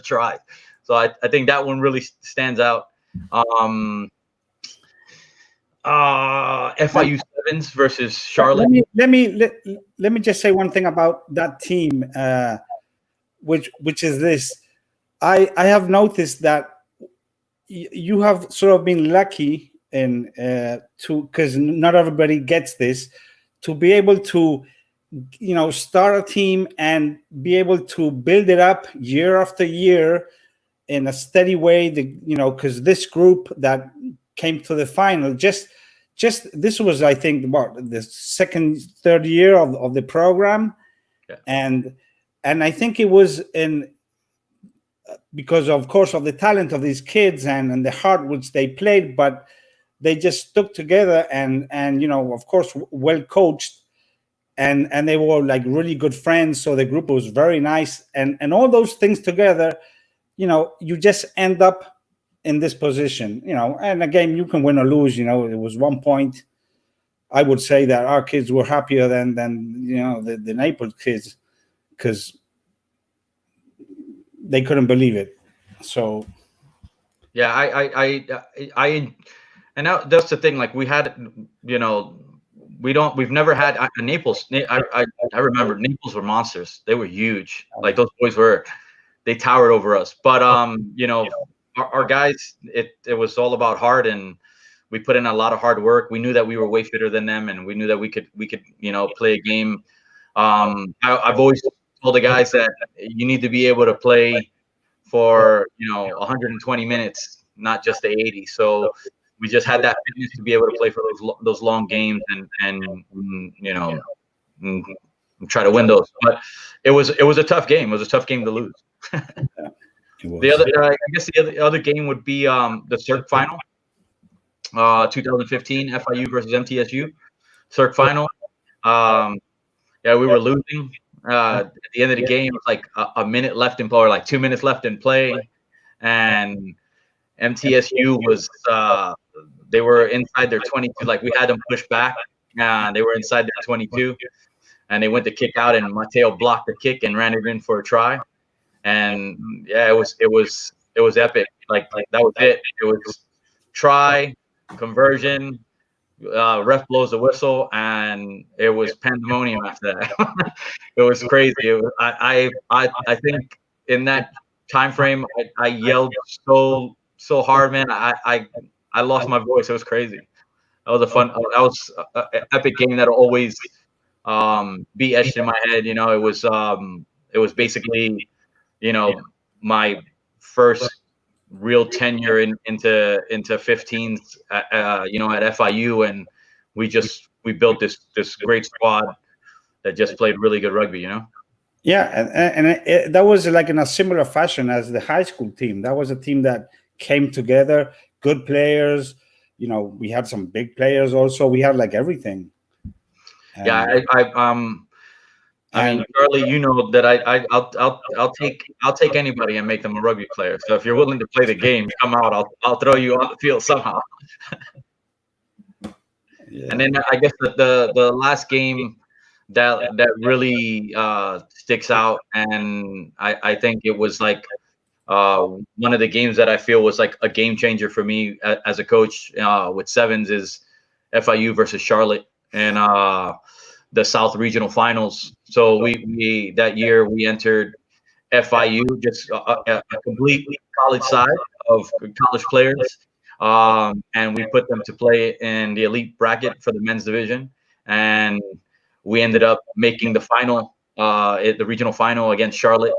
try. So I think that one really stands out. FIU Sevens versus Charlotte. Let me just say one thing about that team, which is this. I have noticed that you have sort of been lucky in because not everybody gets this, to be able to start a team and be able to build it up year after year in a steady way. Because this group that came to the final, just this was, I think, the third year of the program. Yeah. And I think it was because of course of the talent of these kids and the heart which they played, but they just stuck together and of course well coached, and they were like really good friends. So the group was very nice, and all those things together, you just end up in this position, and again, you can win or lose. It was 1 point. I would say that our kids were happier than the Naples kids, because they couldn't believe it. So yeah, I and that's the thing. Like we had, we've never had Naples. I remember Naples were monsters. They were huge. Like those boys they towered over us. But our guys, it was all about heart, and we put in a lot of hard work. We knew that we were way fitter than them, and we knew that we could play a game. I've always told the guys that you need to be able to play for 120 minutes, not just the 80. So we just had that fitness to be able to play for those long games and try to win those. But it was a tough game. It was a tough game to lose. I guess the other game would be the CERC final, 2015 FIU versus MTSU CERC final. Yeah, we were losing. At the end of the game, it was like a minute left in play, or like 2 minutes left in play, and MTSU was they were inside their 22. Like we had them push back, and they were inside their 22, and they went to kick out, and Mateo blocked the kick and ran it in for a try. And yeah, it was epic. Like that was it. It was try, conversion, ref blows the whistle, and it was pandemonium after that. It was crazy. I think in that time frame, I yelled so hard, man. I lost my voice. It was crazy. That was an epic game that'll always be etched in my head. It was basically my first real tenure into 15s at FIU, and we built this great squad that just played really good rugby. Yeah, and that was like in a similar fashion as the high school team. That was a team that came together, good players. We had some big players also. We had like everything. Yeah, I mean, Charlie, that I'll take anybody and make them a rugby player. So if you're willing to play the game, come out. I'll throw you on the field somehow. Yeah. And then I guess the last game that really sticks out, and I think it was like one of the games that I feel was like a game changer for me as a coach with sevens, is FIU versus Charlotte, and the South Regional Finals. So we that year we entered FIU, just a complete college side of college players, and we put them to play in the elite bracket for the men's division, and we ended up making the final, the regional final against Charlotte,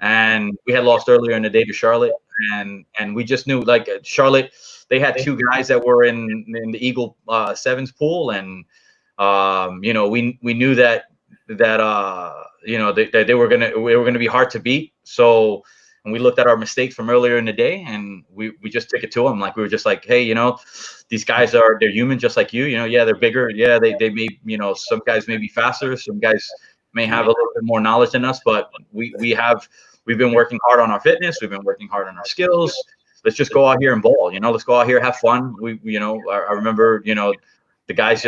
and we had lost earlier in the day to Charlotte, and we just knew, like, Charlotte, they had two guys that were in the Eagle sevens pool, and we knew that they were gonna be hard to beat. So and we looked at our mistakes from earlier in the day, and we just took it to them. Like, we were just like, hey, these guys they're human just like you. Yeah, they're bigger. Yeah, they may, some guys may be faster. Some guys may have a little bit more knowledge than us, but we've been working hard on our fitness. We've been working hard on our skills. Let's just go out here and ball. Let's go out here, have fun. I remember, the guys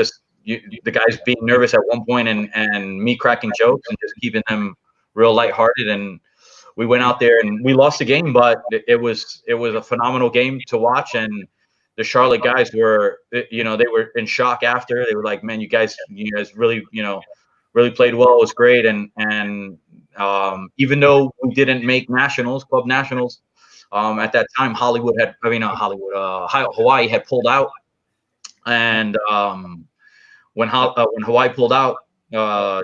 the guys being nervous at one point, and me cracking jokes and just keeping them real lighthearted. And we went out there and we lost the game, but it was a phenomenal game to watch. And the Charlotte guys were, they were in shock after. They were like, man, you guys really, really played well. It was great. And even though we didn't make club nationals, at that time, Hawaii had pulled out. And when Hawaii pulled out,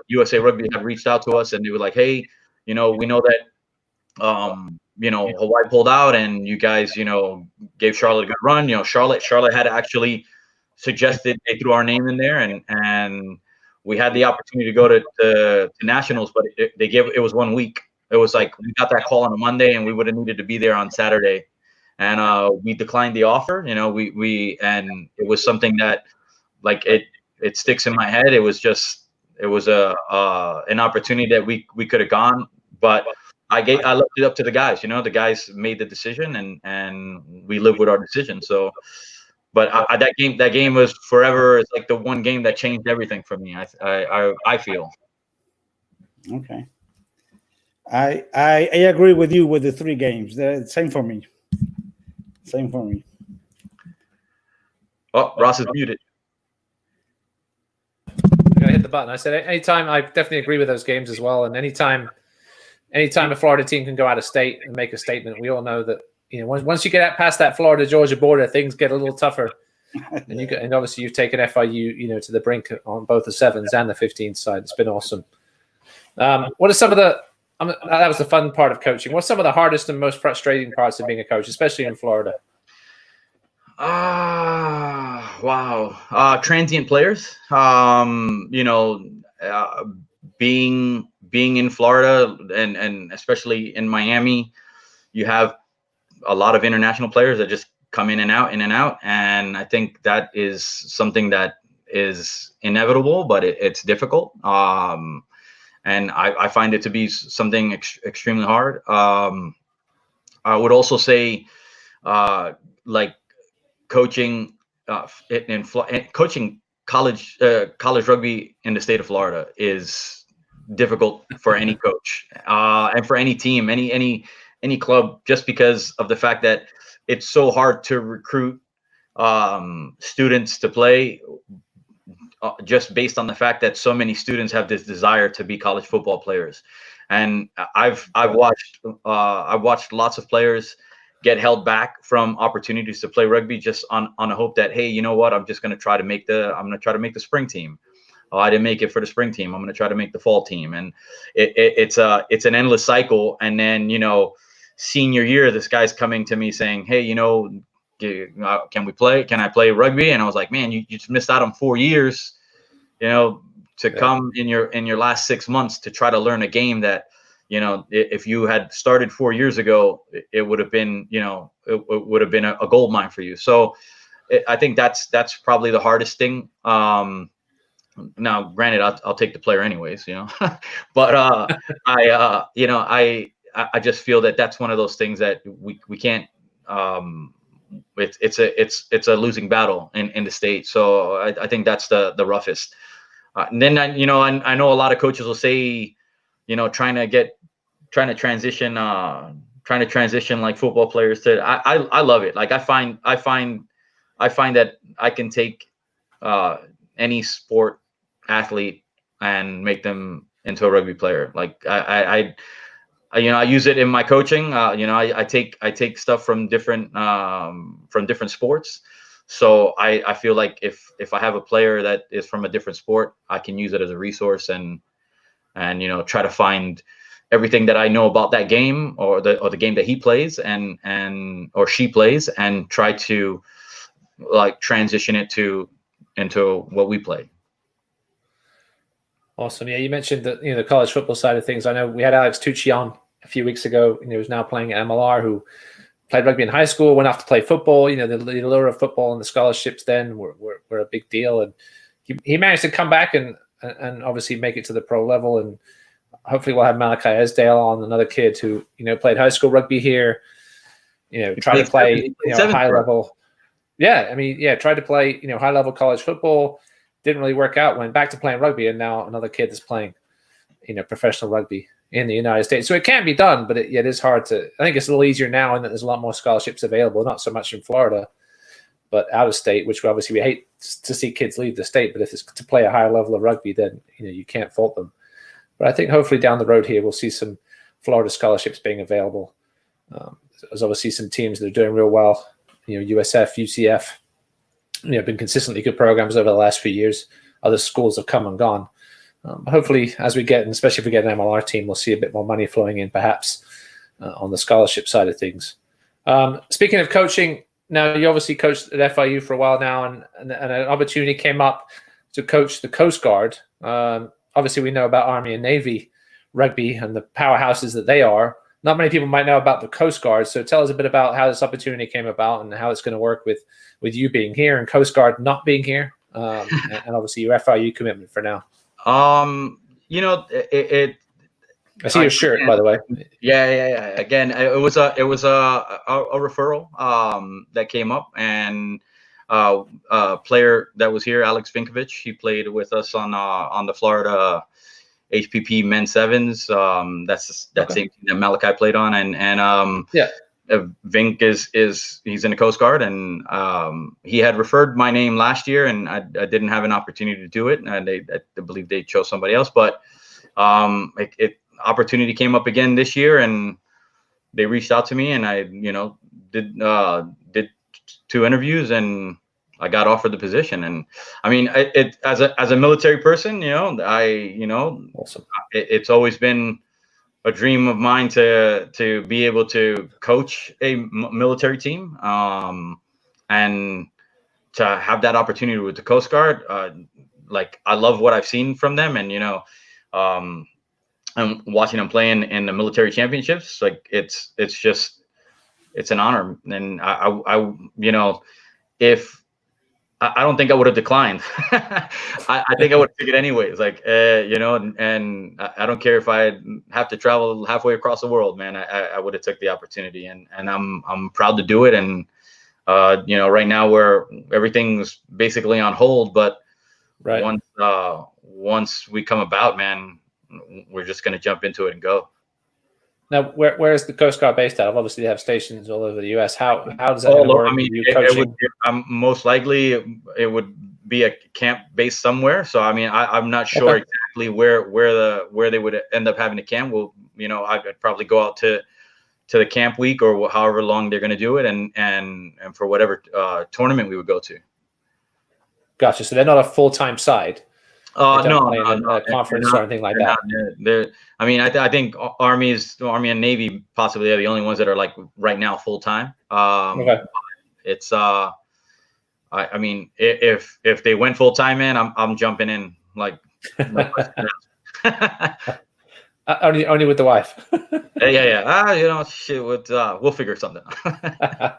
USA Rugby had reached out to us, and they were like, hey, we know that, Hawaii pulled out, and you guys, gave Charlotte a good run. Charlotte had actually suggested they threw our name in there, and we had the opportunity to go to nationals, but it was 1 week. It was like, we got that call on a Monday, and we would have needed to be there on Saturday, and we declined the offer. And it was something that, like, it sticks in my head. It was an opportunity that we could have gone, but I left it up to the guys. The guys made the decision, and we live with our decision. So, but that game was forever. It's like the one game that changed everything for me. I feel. Okay. I agree with you with the 3 games. Same for me. Oh, Ross is muted. I hit the button. I said anytime. I definitely agree with those games as well. And anytime a Florida team can go out of state and make a statement, we all know that once you get past that Florida-Georgia border, things get a little tougher. And obviously you've taken FIU to the brink on both the 7s and the 15s side. It's been awesome. What are some of the? That was the fun part of coaching. What's some of the hardest and most frustrating parts of being a coach, especially in Florida? Wow. Transient players. Being in Florida and especially in Miami, you have a lot of international players that just come in and out. And I think that is something that is inevitable, but it's difficult. And I find it to be something extremely hard. I would also say, like, coaching coaching college rugby in the state of Florida is difficult for any coach, and for any team, any club, just because of the fact that it's so hard to recruit students to play, just based on the fact that so many students have this desire to be college football players. And I've watched lots of players get held back from opportunities to play rugby just on a hope that, hey, you know what, I'm just going to try to make the spring team. Oh, I didn't make it for the spring team. I'm going to try to make the fall team. And it's an endless cycle. And then, senior year, this guy's coming to me saying, hey, can I play rugby? And I was like, man, you just missed out on 4 years, to come in your last 6 months to try to learn a game that, if you had started 4 years ago, it would have been, it would have been a gold mine for you. So I think that's probably the hardest thing. Now, granted, I'll take the player anyways, but I just feel that that's one of those things that we can't. It's a losing battle in the state. So I think that's the roughest. And then I know a lot of coaches will say, trying to transition like football players to. I love it. Like I find that I can take any sport athlete and make them into a rugby player. Like I use it in my coaching. I take stuff from different sports. So I feel like if I have a player that is from a different sport, I can use it as a resource and try to find everything that I know about that game or the game that he plays or she plays, and try to like transition it into what we play. Awesome. Yeah, you mentioned the college football side of things. I know we had Alex Tucci on a few weeks ago, who's now playing at MLR, who played rugby in high school, went off to play football. The allure of football and the scholarships then were a big deal. And he managed to come back and obviously make it to the pro level. And hopefully we'll have Malachi Esdale on, another kid who, played high school rugby here, tried to play high level. Yeah, tried to play, high level college football. Didn't really work out, went back to playing rugby, and now another kid is playing, professional rugby in the United States. So it can be done, but it is hard to. I think it's a little easier now, and that there's a lot more scholarships available. Not so much in Florida, but out of state, which obviously we hate to see kids leave the state. But if it's to play a higher level of rugby, then you can't fault them. But I think hopefully down the road here we'll see some Florida scholarships being available. There's obviously some teams that are doing real well. USF, UCF. Been consistently good programs over the last few years. Other schools have come and gone. Hopefully, as we get, and especially if we get an MLR team, we'll see a bit more money flowing in, perhaps, on the scholarship side of things. Speaking of coaching, now you obviously coached at FIU for a while now, and an opportunity came up to coach the Coast Guard. Obviously, we know about Army and Navy rugby and the powerhouses that they are. Not many people might know about the Coast Guard, so tell us a bit about how this opportunity came about and how it's going to work with you being here and Coast Guard not being here, and obviously your FIU commitment for now. I see your shirt, by the way. Yeah. Again, it was a referral that came up, and a player that was here, Alex Vinkovich, he played with us on the Florida HPP men's sevens. That's okay. Same team that Malachi played on, and Vink he's in the Coast Guard, and he had referred my name last year, and I didn't have an opportunity to do it, and I believe they chose somebody else, but opportunity came up again this year, and they reached out to me, and I did 2 interviews, and I got offered the position. And as a military person, awesome. It's always been a dream of mine to be able to coach a military team, and to have that opportunity with the Coast Guard. I love what I've seen from them, and and watching them playing in the military championships. It's an honor, and I don't think I would have declined. I think I would have took it anyways. And I don't care if I have to travel halfway across the world, man. I would have took the opportunity, and I'm proud to do it. And right now where everything's basically on hold, but right. Once we come about, man, we're just gonna jump into it and go. Now, where is the Coast Guard based out of? Obviously, they have stations all over the U.S. How does that work? Most likely it would be a camp based somewhere. So I'm not sure exactly where they would end up having a camp. Well, I'd probably go out to the camp week or however long they're going to do it, and for whatever tournament we would go to. Gotcha. So they're not a full-time side. No, conference or anything like that. I think Army and Navy possibly are the only ones that are right now full time. It's if they went full time, man, I'm jumping in only with the wife. yeah. Shit. We'll figure something out.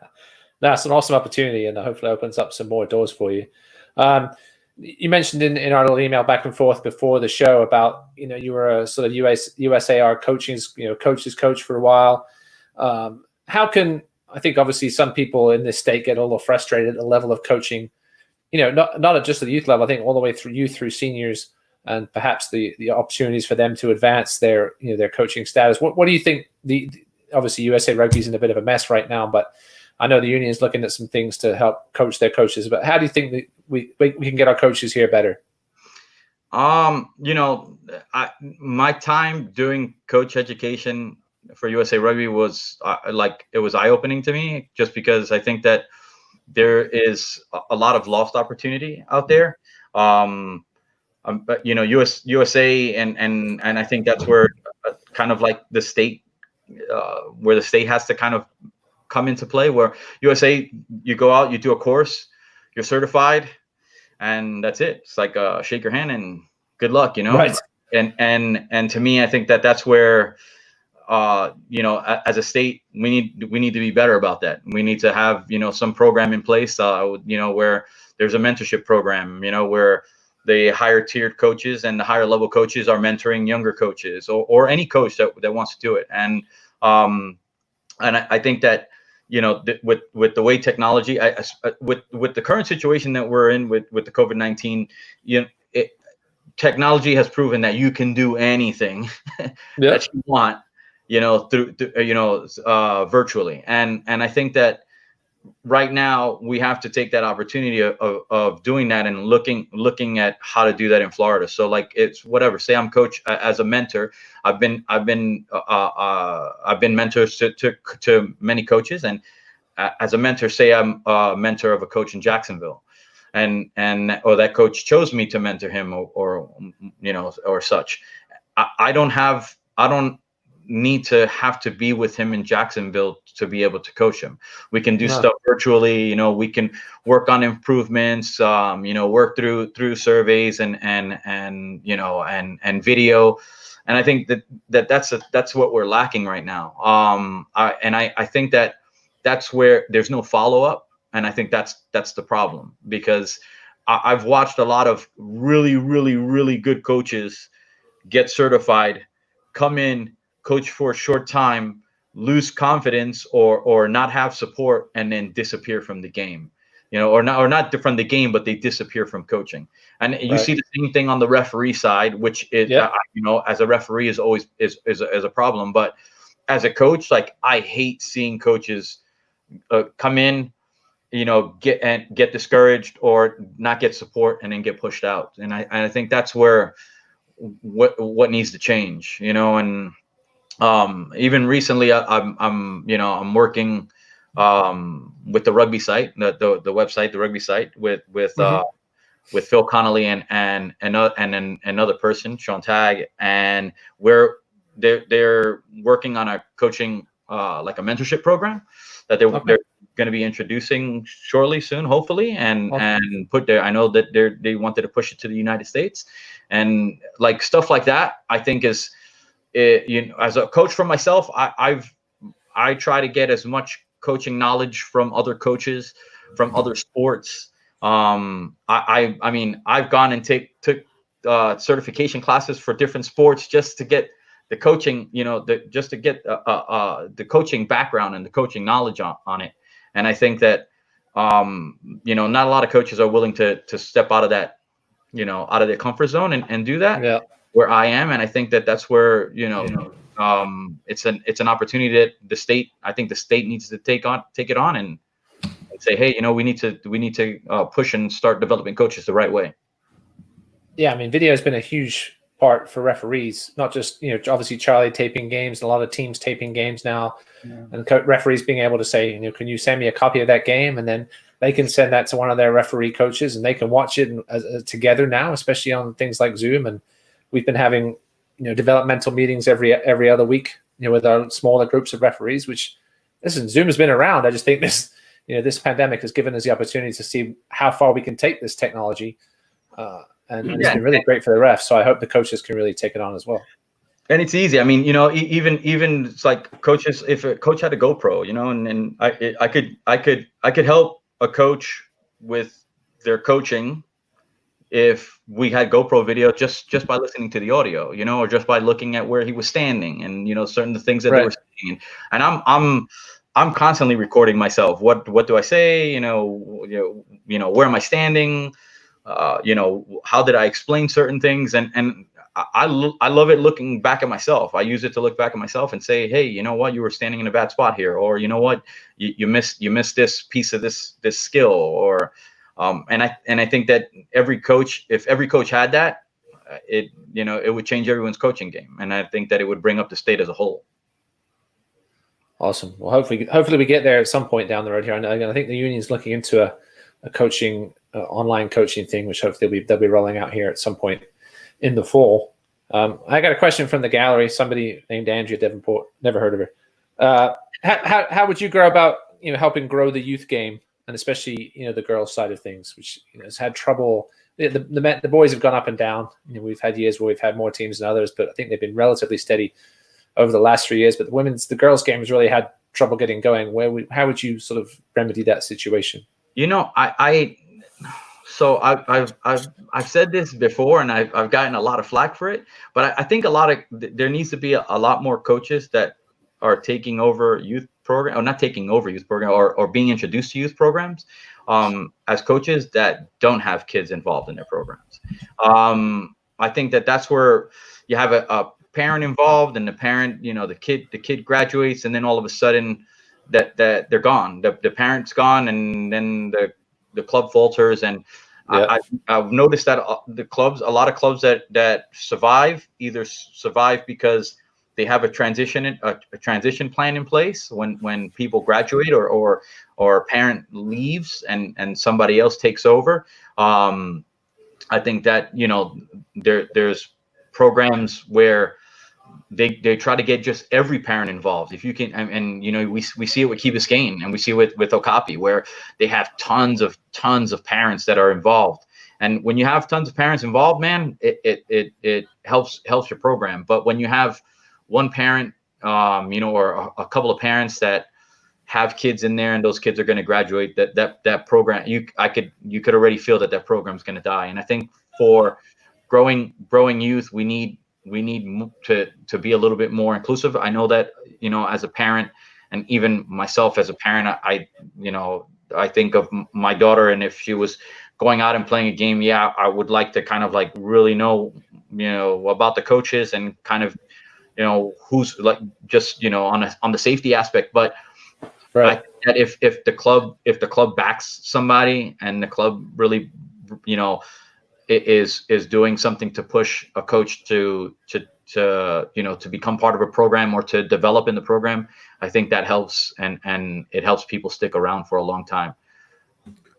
That's an awesome opportunity, and hopefully opens up some more doors for you. You mentioned in our little email back and forth before the show about you were a sort of USAR coach's coach for a while. How can, I think obviously some people in this state get a little frustrated at the level of coaching, not at just the youth level, I think all the way through seniors, and perhaps the opportunities for them to advance their coaching status. What do you think? Obviously USA Rugby's in a bit of a mess right now, but I know the union is looking at some things to help coach their coaches, but how do you think that we can get our coaches here better? My time doing coach education for USA Rugby was it was eye-opening to me, just because I think that there is a lot of lost opportunity out there. USA and I think that's where kind of the state, where the state has to kind of come into play, where USA, you go out, you do a course, you're certified, and that's it. It's shake your hand and good luck, Right. And to me, I think that's where as a state, we need to be better about that. We need to have, some program in place, where there's a mentorship program, where the higher tiered coaches and the higher level coaches are mentoring younger coaches, or any coach that wants to do it. And I think that, with the way technology, with the current situation that we're in with the COVID-19, technology has proven that you can do anything that you want, through virtually. And I think that right now we have to take that opportunity of doing that and looking at how to do that in Florida. So like, it's whatever, say I'm coach as a mentor. I've been mentors to many coaches, and as a mentor, say I'm a mentor of a coach in Jacksonville, and or that coach chose me to mentor him, or such. I don't need to have to be with him in Jacksonville to be able to coach him. We can do stuff virtually. We can work on improvements. Work through surveys and video. And I think that's what we're lacking right now. I think that's where there's no follow up, and I think that's the problem, because I've watched a lot of really, really, really good coaches get certified, come in, coach for a short time, lose confidence or not have support, and then disappear from the game, or not from the game, but they disappear from coaching. And you see the same thing on the referee side, which is, as a referee is always is a problem. But as a coach, like, I hate seeing coaches come in, get discouraged or not get support and then get pushed out. And I think that's where what needs to change, and even recently, I'm working with the rugby site, the website, the rugby site, with Phil Connolly and another person, Sean Tagg, and where they're working on a coaching like a mentorship program that they're going to be introducing shortly, soon, hopefully, and put there. I know that they wanted to push it to the United States, and like stuff like that, I think is. As a coach for myself, I try to get as much coaching knowledge from other coaches, from other sports. I mean, I've gone and took certification classes for different sports just to get the coaching, just to get the coaching background and the coaching knowledge on it. And I think that not a lot of coaches are willing to step out of that, out of their comfort zone and do that. Yeah. Where I am, and I think that where it's an opportunity that I think the state needs to take it on and say, hey, we need to push and start developing coaches the right way. Yeah, I mean, video has been a huge part for referees, not just obviously Charlie taping games, a lot of teams taping games now, and referees being able to say, can you send me a copy of that game, and then they can send that to one of their referee coaches, and they can watch it together now, especially on things like Zoom. And we've been having, developmental meetings every other week, with our smaller groups of referees. Which, listen, Zoom has been around. I just think this pandemic has given us the opportunity to see how far we can take this technology, and it's been really great for the refs. So I hope the coaches can really take it on as well. And it's easy. I mean, even it's like coaches. If a coach had a GoPro, and I could help a coach with their coaching if we had GoPro video just by listening to the audio, or just by looking at where he was standing and certain things that they were saying. And I'm constantly recording myself. What do I say? Where am I standing? How did I explain certain things? And I love it looking back at myself. I use it to look back at myself and say, hey, you know what, you were standing in a bad spot here, or you know what, you missed this piece of this skill, or and I think that if every coach had that, it would change everyone's coaching game, and I think that it would bring up the state as a whole. Awesome. Well, hopefully we get there at some point down the road here. I think the union's looking into a coaching online coaching thing, which hopefully they'll be rolling out here at some point in the fall. I got a question from the gallery. Somebody named Andrea Davenport. Never heard of her. How would you go about helping grow the youth game, and especially the girls' side of things, which has had trouble. The boys have gone up and down. We've had years where we've had more teams than others, but I think they've been relatively steady over the last 3 years, but the girls' game has really had trouble getting going. How would you sort of remedy that situation? You know, so I've said this before, and I've gotten a lot of flack for it. But I think there needs to be a lot more coaches that are taking over youth program, or not taking over youth program, or being introduced to youth programs as coaches that don't have kids involved in their programs. I think that's where you have a parent involved, and the parent, you know, the kid graduates, and then all of a sudden that they're gone. The parent's gone, and then the club falters. And yeah. I've noticed that a lot of clubs that survive because they have a transition plan in place when people graduate or a parent leaves and somebody else takes over. I think that, you know, there's programs where they try to get just every parent involved. If you can, and you know, we see it with Key Biscayne, and we see it with Okapi, where they have tons of parents that are involved. And when you have tons of parents involved, man, it helps your program. But when you have one parent, you know, or a couple of parents that have kids in there, and those kids are going to graduate, that program, you could already feel that program is going to die. And I think for growing youth, we need to be a little bit more inclusive. I know that, you know, as a parent, and even myself as a parent, I think of my daughter, and if she was going out and playing a game, yeah, I would like to kind of like really know, you know, about the coaches and kind of, you know, who's like just, you know, on the safety aspect. But right. I think that if the club backs somebody, and the club really, you know, is doing something to push a coach to you know, to become part of a program or to develop in the program, I think that helps, and it helps people stick around for a long time.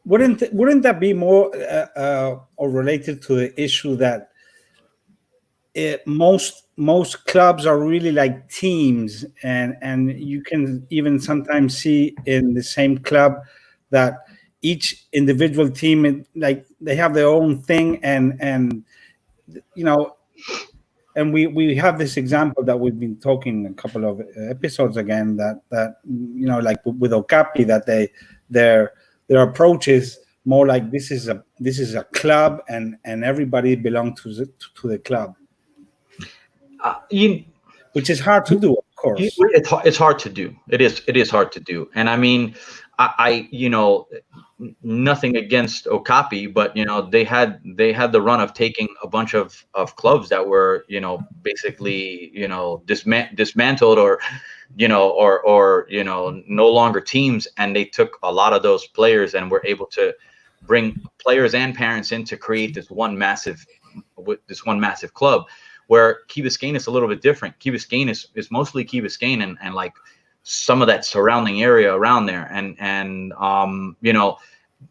Wouldn't that be more or related to the issue that most clubs are really like teams, and you can even sometimes see in the same club that each individual team, like, they have their own thing, and you know, and we have this example that we've been talking a couple of episodes again, that you know, like with Okapi, that their approach is more like this is a club, and everybody belongs to the club, which is hard to do, of course. It's hard to do. It is hard to do. And I mean, I you know, nothing against Okapi, but you know, they had the run of taking a bunch of clubs that were, you know, basically, you know, dismantled, or you know, or you know, no longer teams, and they took a lot of those players and were able to bring players and parents in to create this one massive club. Where Key Biscayne is a little bit different. Key Biscayne is mostly Key Biscayne and like some of that surrounding area around there, and you know,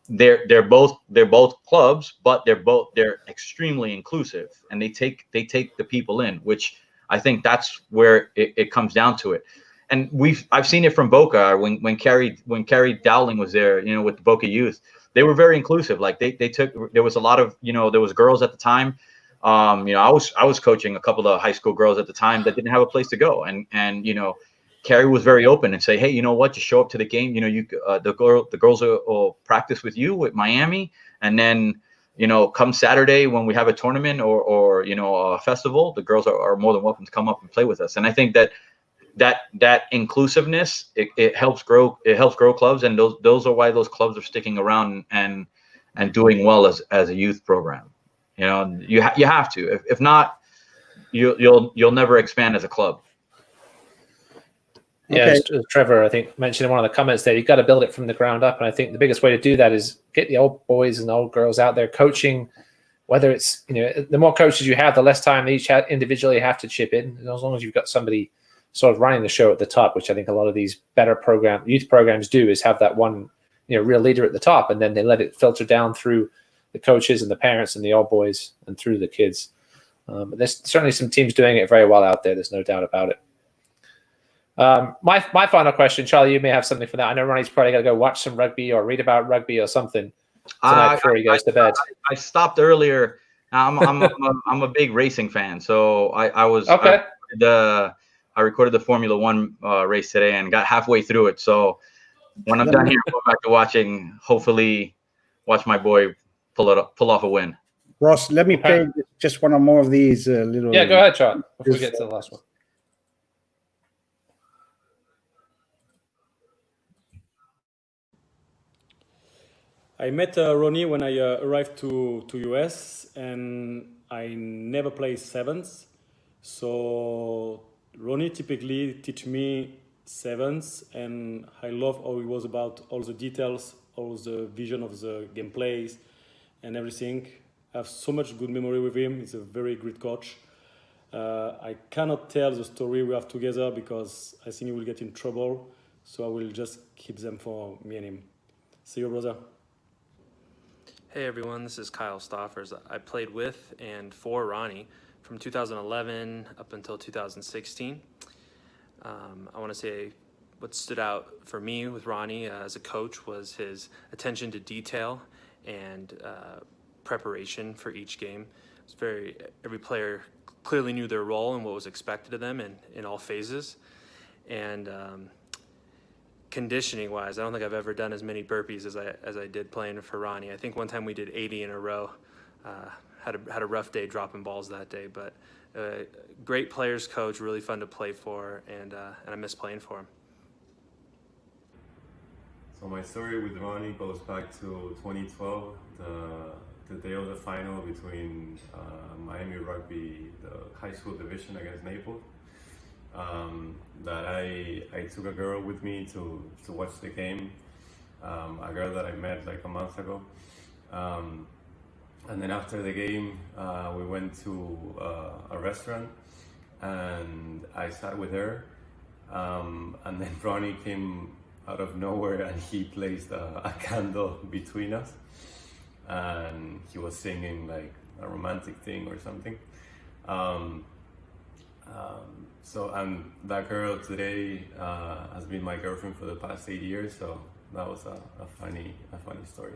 they're both clubs, but they're extremely inclusive, and they take the people in, which I think that's where it comes down to it. And I've seen it from Boca when Carrie Dowling was there, you know, with the Boca youth. They were very inclusive. Like there was a lot of, you know, there was girls at the time. You know, I was coaching a couple of high school girls at the time that didn't have a place to go, and you know, Carrie was very open and say, hey, you know what, just show up to the game. You know, the girls will practice with you with Miami, and then, you know, come Saturday when we have a tournament or you know, a festival, the girls are more than welcome to come up and play with us. And I think that inclusiveness, it helps grow clubs, and those are why those clubs are sticking around and doing well as a youth program. You know, you have to. If not, you'll never expand as a club. Yeah, okay. As Trevor, I think, mentioned in one of the comments there, you've got to build it from the ground up. And I think the biggest way to do that is get the old boys and old girls out there coaching, whether it's, you know, the more coaches you have, the less time they each individually have to chip in. And as long as you've got somebody sort of running the show at the top, which I think a lot of these better youth programs do, is have that one, you know, real leader at the top, and then they let it filter down through the coaches and the parents and the old boys and through the kids. But there's certainly some teams doing it very well out there. There's no doubt about it. My final question, Charlie, you may have something for that. I know Ronnie's probably got to go watch some rugby or read about rugby or something tonight before he goes to bed. I stopped earlier. I'm a big racing fan, so I was okay. recorded the Formula One race today and got halfway through it. So when I'm done here, I'm going back to watching. Hopefully, watch my boy pull off a win. Ross, let me play just one or more of these little. Yeah, go ahead, John. Before we get to the last one. I met Ronnie when I arrived to US, and I never played sevens. So Ronnie typically teach me sevens, and I love how he was about all the details, all the vision of the gameplays and everything. I have so much good memory with him. He's a very great coach. I cannot tell the story we have together because I think he will get in trouble. So I will just keep them for me and him. See you, brother. Hey everyone, this is Kyle Stoffers. I played with and for Ronnie from 2011 up until 2016. I want to say what stood out for me with Ronnie as a coach was his attention to detail and preparation for each game. It was every player clearly knew their role and what was expected of them in all phases. And conditioning wise, I don't think I've ever done as many burpees as I did playing for Ronnie. I think one time we did 80 in a row. Had a rough day dropping balls that day, but great players coach, really fun to play for, and I miss playing for him. So my story with Ronnie goes back to 2012, the day of the final between Miami Rugby, the high school division against Naples. That I took a girl with me to watch the game, a girl that I met like a month ago. And then after the game, we went to a restaurant and I sat with her. And then Ronnie came out of nowhere and he placed a candle between us. And he was singing like a romantic thing or something. And that girl today has been my girlfriend for the past 8 years. So that was a funny story.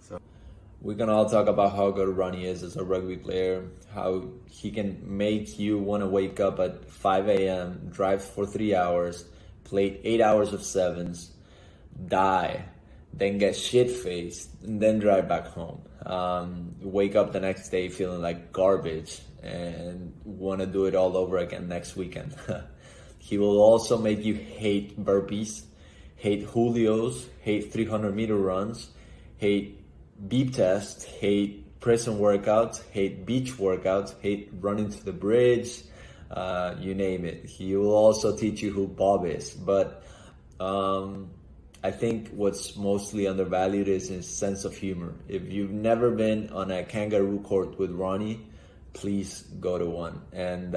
So we can all talk about how good Ronnie is as a rugby player, how he can make you want to wake up at 5 a.m., drive for 3 hours, play 8 hours of sevens, die, then get shit-faced, and then drive back home. Wake up the next day feeling like garbage and want to do it all over again next weekend. He will also make you hate burpees, hate Julios, hate 300-meter runs, hate beep tests, hate prison workouts, hate beach workouts, hate running to the bridge, you name it. He will also teach you who Bob is. But I think what's mostly undervalued is his sense of humor. If you've never been on a kangaroo court with Ronnie, please go to one. And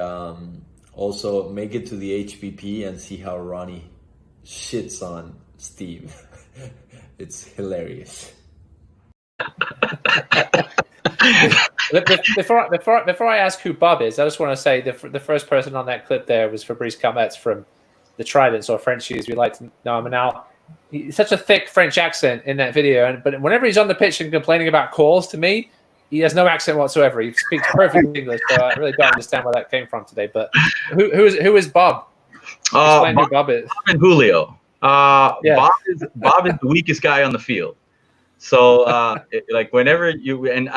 also make it to the HPP and see how Ronnie shits on Steve. It's hilarious. Before I ask who Bob is, I just want to say the first person on that clip there was Fabrice Calmet's from the Tridents, or Frenchies, as we like to know him. And now he's such a thick French accent in that video, but whenever he's on the pitch and complaining about calls, to me, he has no accent whatsoever. He speaks perfect English, so I really don't understand where that came from today. But who is Bob? Explain who Bob is. Bob and Julio. Yeah. Bob is the weakest guy on the field. So like whenever you and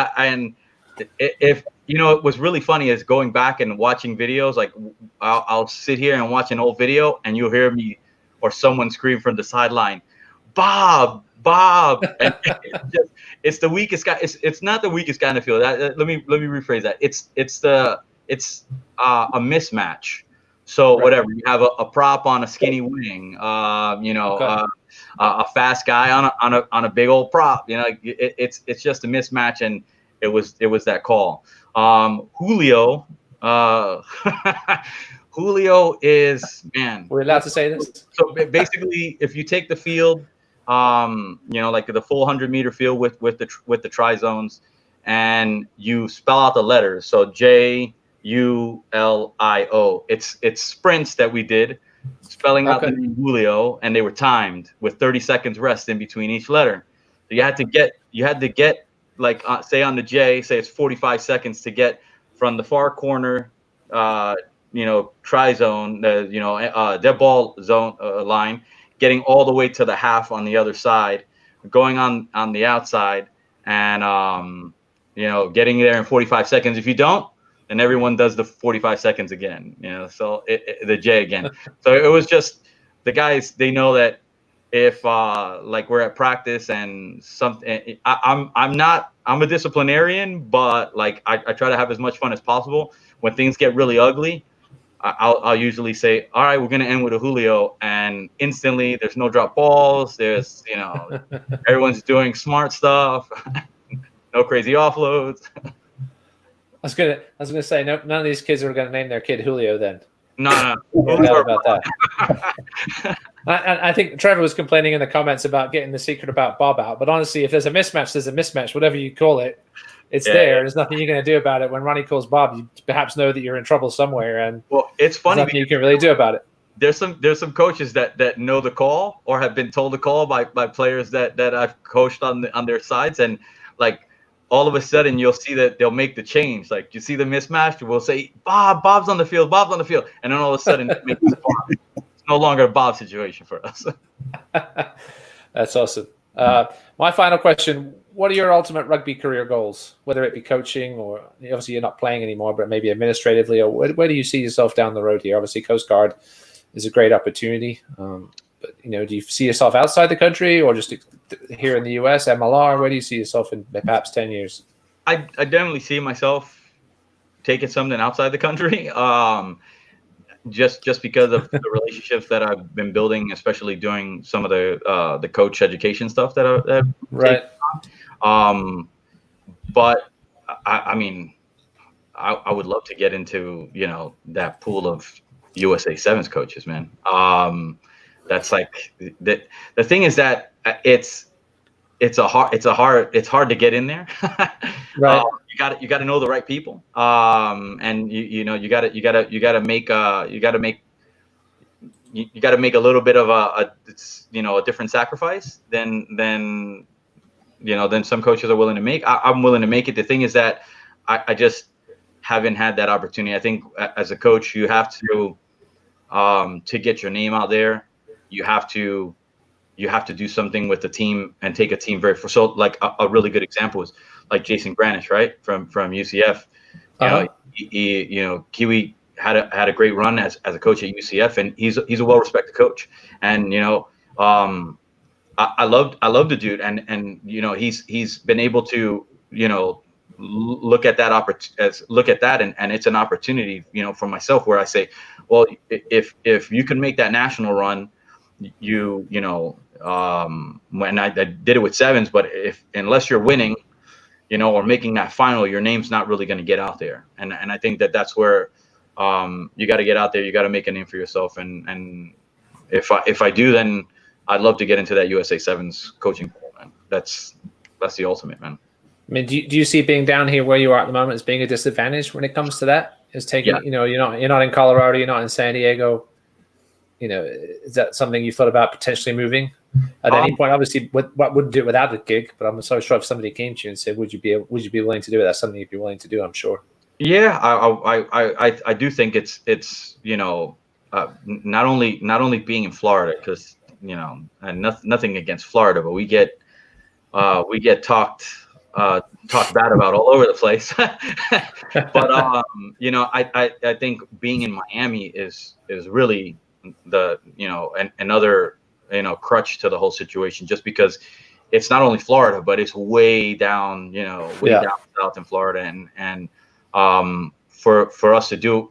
if you know, it was really funny is going back and watching videos. Like I'll sit here and watch an old video, and you'll hear me or someone scream from the sideline, Bob. And it's the weakest guy. It's not the weakest guy in the field. Let me rephrase that. It's a mismatch. So whatever, you have a prop on a skinny wing, a fast guy on a big old prop. You know, it's just a mismatch, and it was that call. Julio, Julio is, man. We're allowed to say this. So basically, if you take the field, like the full 100-meter field with the tri-zones, and you spell out the letters, so JULIO. It's sprints that we did, spelling out the name Julio, and they were timed with 30 seconds rest in between each letter. So you had to get like say on the J, say it's 45 seconds to get from the far corner try zone, dead ball zone line, getting all the way to the half on the other side, going on the outside, and getting there in 45 seconds. If you don't, then everyone does the 45 seconds again. So the J again. So it was just the guys. They know that if like we're at practice and something, I'm a disciplinarian, but like I try to have as much fun as possible. When things get really ugly, I'll usually say, all right, we're going to end with a Julio, and instantly there's no drop balls. There's, everyone's doing smart stuff, no crazy offloads. I was gonna say, no, none of these kids are going to name their kid Julio then. No. About that. I think Trevor was complaining in the comments about getting the secret about Bob out, but honestly, if there's a mismatch, there's a mismatch, whatever you call it. It's there. There's nothing you're going to do about it. When Ronnie calls Bob, you perhaps know that you're in trouble somewhere, and it's funny. There's nothing you can really do about it. There's some coaches that know the call or have been told the call by players that I've coached on their sides, and like all of a sudden you'll see that they'll make the change. Like you see the mismatch, we'll say Bob's on the field, and then all of a sudden it makes Bob. It's no longer a Bob situation for us. That's awesome. My final question: what are your ultimate rugby career goals? Whether it be coaching, or obviously you're not playing anymore, but maybe administratively, or where do you see yourself down the road here? Obviously, Coast Guard is a great opportunity. But do you see yourself outside the country, or just here in the US, MLR? Where do you see yourself in perhaps 10 years? I definitely see myself taking something outside the country. Just because of the relationships that I've been building, especially doing some of the coach education stuff that I've right. But I mean, I would love to get into that pool of USA Sevens coaches, man. That's like the thing is that it's hard to get in there. Right. You got to know the right people. And you got to make a little bit of a different sacrifice than some coaches are willing to make. I'm willing to make it. The thing is that I just haven't had that opportunity. I think as a coach, you have to get your name out there. You have to do something with the team and take a team so like a really good example is like Jason Granish, right? From UCF. Kiwi had a great run as a coach at UCF, and he's a well-respected coach. And I love the dude, and he's been able to look at that and it's an opportunity for myself where I say, well, if you can make that national run, when I did it with sevens, but unless you're winning, or making that final, your name's not really going to get out there. And I think that's where you got to get out there. You got to make a name for yourself. And if I do, then I'd love to get into that USA Sevens coaching pool, man. That's the ultimate, man. I mean, do you see being down here where you are at the moment as being a disadvantage when it comes to that? Is taking, you're not in Colorado, you're not in San Diego. Is that something you thought about potentially moving at any point? Obviously, what wouldn't do it without the gig, but I'm so sure if somebody came to you and said, "Would you be willing to do it?" That's something you'd be willing to do, I'm sure. Yeah, I do think it's not only being in Florida, because and nothing against Florida, but we get talked bad about all over the place. But I think being in Miami is really another crutch to the whole situation, just because it's not only Florida, but it's way down down south in Florida, and for us to do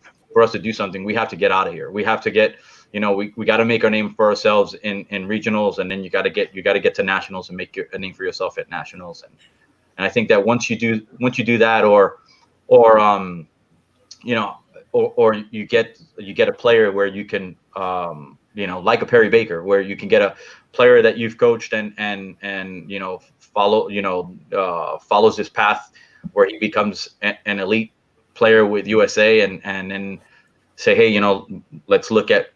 something, we have to get out of here. We have to get we got to make our name for ourselves in regionals, and then you got to get to nationals and make a name for yourself at nationals. And I think that once you do that, or you get a player where you can like a Perry Baker, where you can get a player that you've coached and follows this path where he becomes an elite player with USA, and then say, hey, let's look at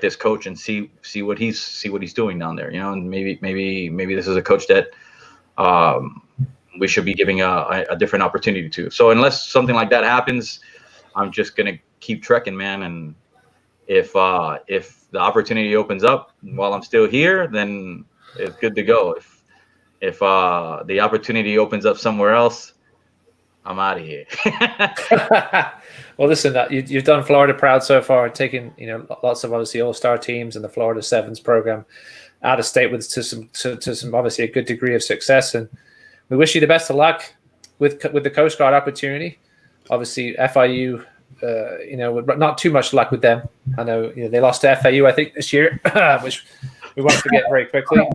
this coach and see what he's doing down there, and maybe this is a coach that we should be giving a different opportunity to. So unless something like that happens, I'm just gonna keep trekking, man. And if the opportunity opens up while I'm still here, then it's good to go. If the opportunity opens up somewhere else, I'm out of here. Well, listen, you've done Florida proud so far, taking lots of obviously all-star teams and the Florida Sevens program out of state to some obviously a good degree of success, and we wish you the best of luck with the Coast Guard opportunity. Obviously, FIU, not too much luck with them. I know they lost to FIU, I think, this year, which we won't forget very quickly.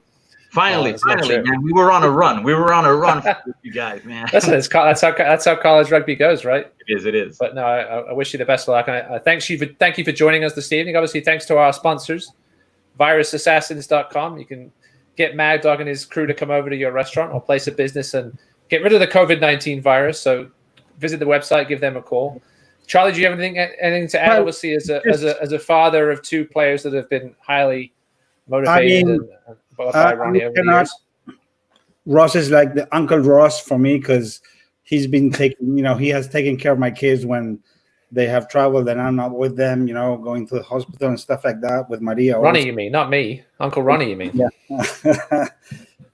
Finally, man, we were on a run. We were on a run for you guys, man. Listen, that's how college rugby goes, right? It is. But no, I wish you the best of luck. And I thank you for joining us this evening. Obviously, thanks to our sponsors, virusassassins.com. You can get Mad Dog and his crew to come over to your restaurant or place of business and get rid of the COVID-19 virus. So visit the website, give them a call. Charlie, do you have anything to add? Obviously, as a father of two players that have been highly motivated by Ronnie over the years. Ross is like the Uncle Ross for me because he's been taking, he has taken care of my kids when they have traveled and I'm not with them, going to the hospital and stuff like that with Maria. Ronnie, you mean, not me. Uncle Ronnie, you mean? Yeah.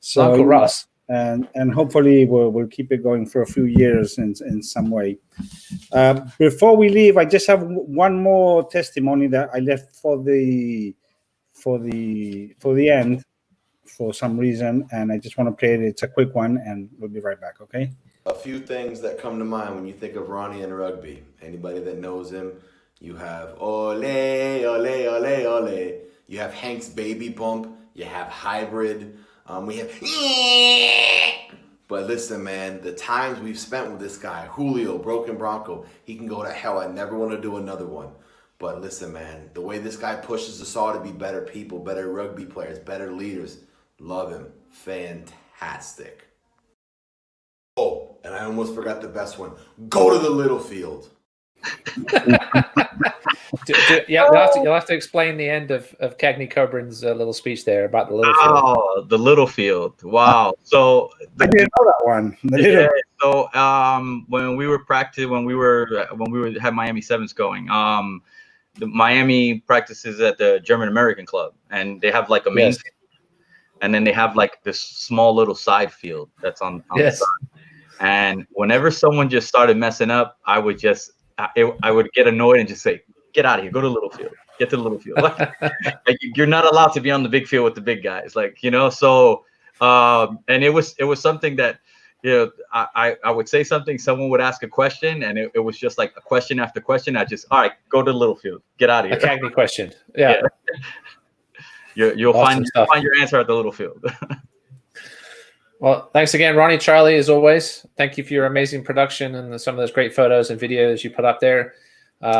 So Uncle Ross. And hopefully we'll keep it going for a few years in some way. Before we leave, I just have one more testimony that I left for the end for some reason, and I just want to play it. It's a quick one, and we'll be right back. Okay. A few things that come to mind when you think of Ronnie and rugby. Anybody that knows him, you have ole, ole, ole, ole. You have Hank's baby bump. You have hybrid. We have. But listen, man, the times we've spent with this guy, Julio, Broken Bronco, he can go to hell. I never want to do another one. But listen, man, the way this guy pushes us all to be better people, better rugby players, better leaders, love him. Fantastic. Oh, and I almost forgot the best one. Go to the little field. Yeah, you'll have to explain the end of Cagney Coburn's little speech there about the little field. Oh, the little field. Wow. So I didn't know that one. So when we were practicing, when we had Miami Sevens going, the Miami practices at the German American Club, and they have like a main field, and then they have like this small little side field that's on the side. And whenever someone just started messing up, I would get annoyed and just say, "Get out of here! Go to the little field. Get to the little field." Like you're not allowed to be on the big field with the big guys. So and it was something that I would say something, someone would ask a question, and it was just like a question after question. I just, all right, go to the little field. Get out of here. A Cagney question. Yeah. You'll Awesome find your answer at the little field. Well, thanks again, Ronnie, Charlie, as always. Thank you for your amazing production and some of those great photos and videos you put up there.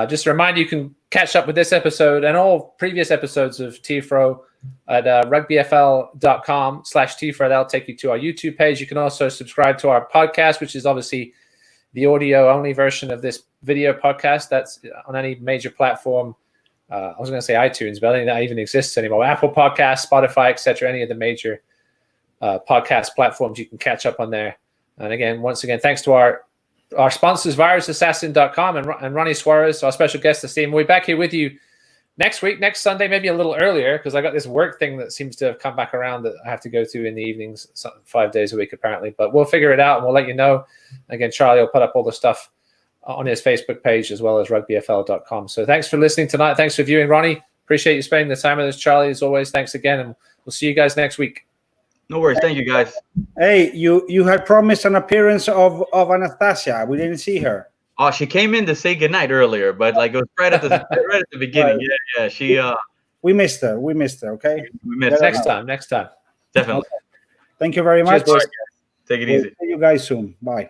Just a reminder, you can catch up with this episode and all previous episodes of TFRO at rugbyfl.com/TFRO. That'll take you to our YouTube page. You can also subscribe to our podcast, which is obviously the audio-only version of this video podcast. That's on any major platform. I was going to say iTunes, but I don't think that even exists anymore. Apple Podcasts, Spotify, etc. Any of the major podcast platforms you can catch up on there. And again, once again, thanks to our sponsors, virusassassin.com and Ronnie Suarez, our special guest this evening. We'll be back here with you next week, next Sunday, maybe a little earlier, because I got this work thing that seems to have come back around that I have to go to in the evenings, 5 days a week apparently. But we'll figure it out and we'll let you know. Again, Charlie will put up all the stuff on his Facebook page as well as rugbyfl.com. So thanks for listening tonight. Thanks for viewing, Ronnie. Appreciate you spending the time with us, Charlie, as always. Thanks again, and we'll see you guys next week. No worries. Thank you, guys. Hey, you had promised an appearance of Anastasia. We didn't see her. Oh, she came in to say goodnight earlier, but like it was right at the beginning. Right. Yeah. She we missed her. Okay. We missed next time. Definitely. Okay. Thank you very much. Cheers, boys. Take it easy. See you guys soon. Bye.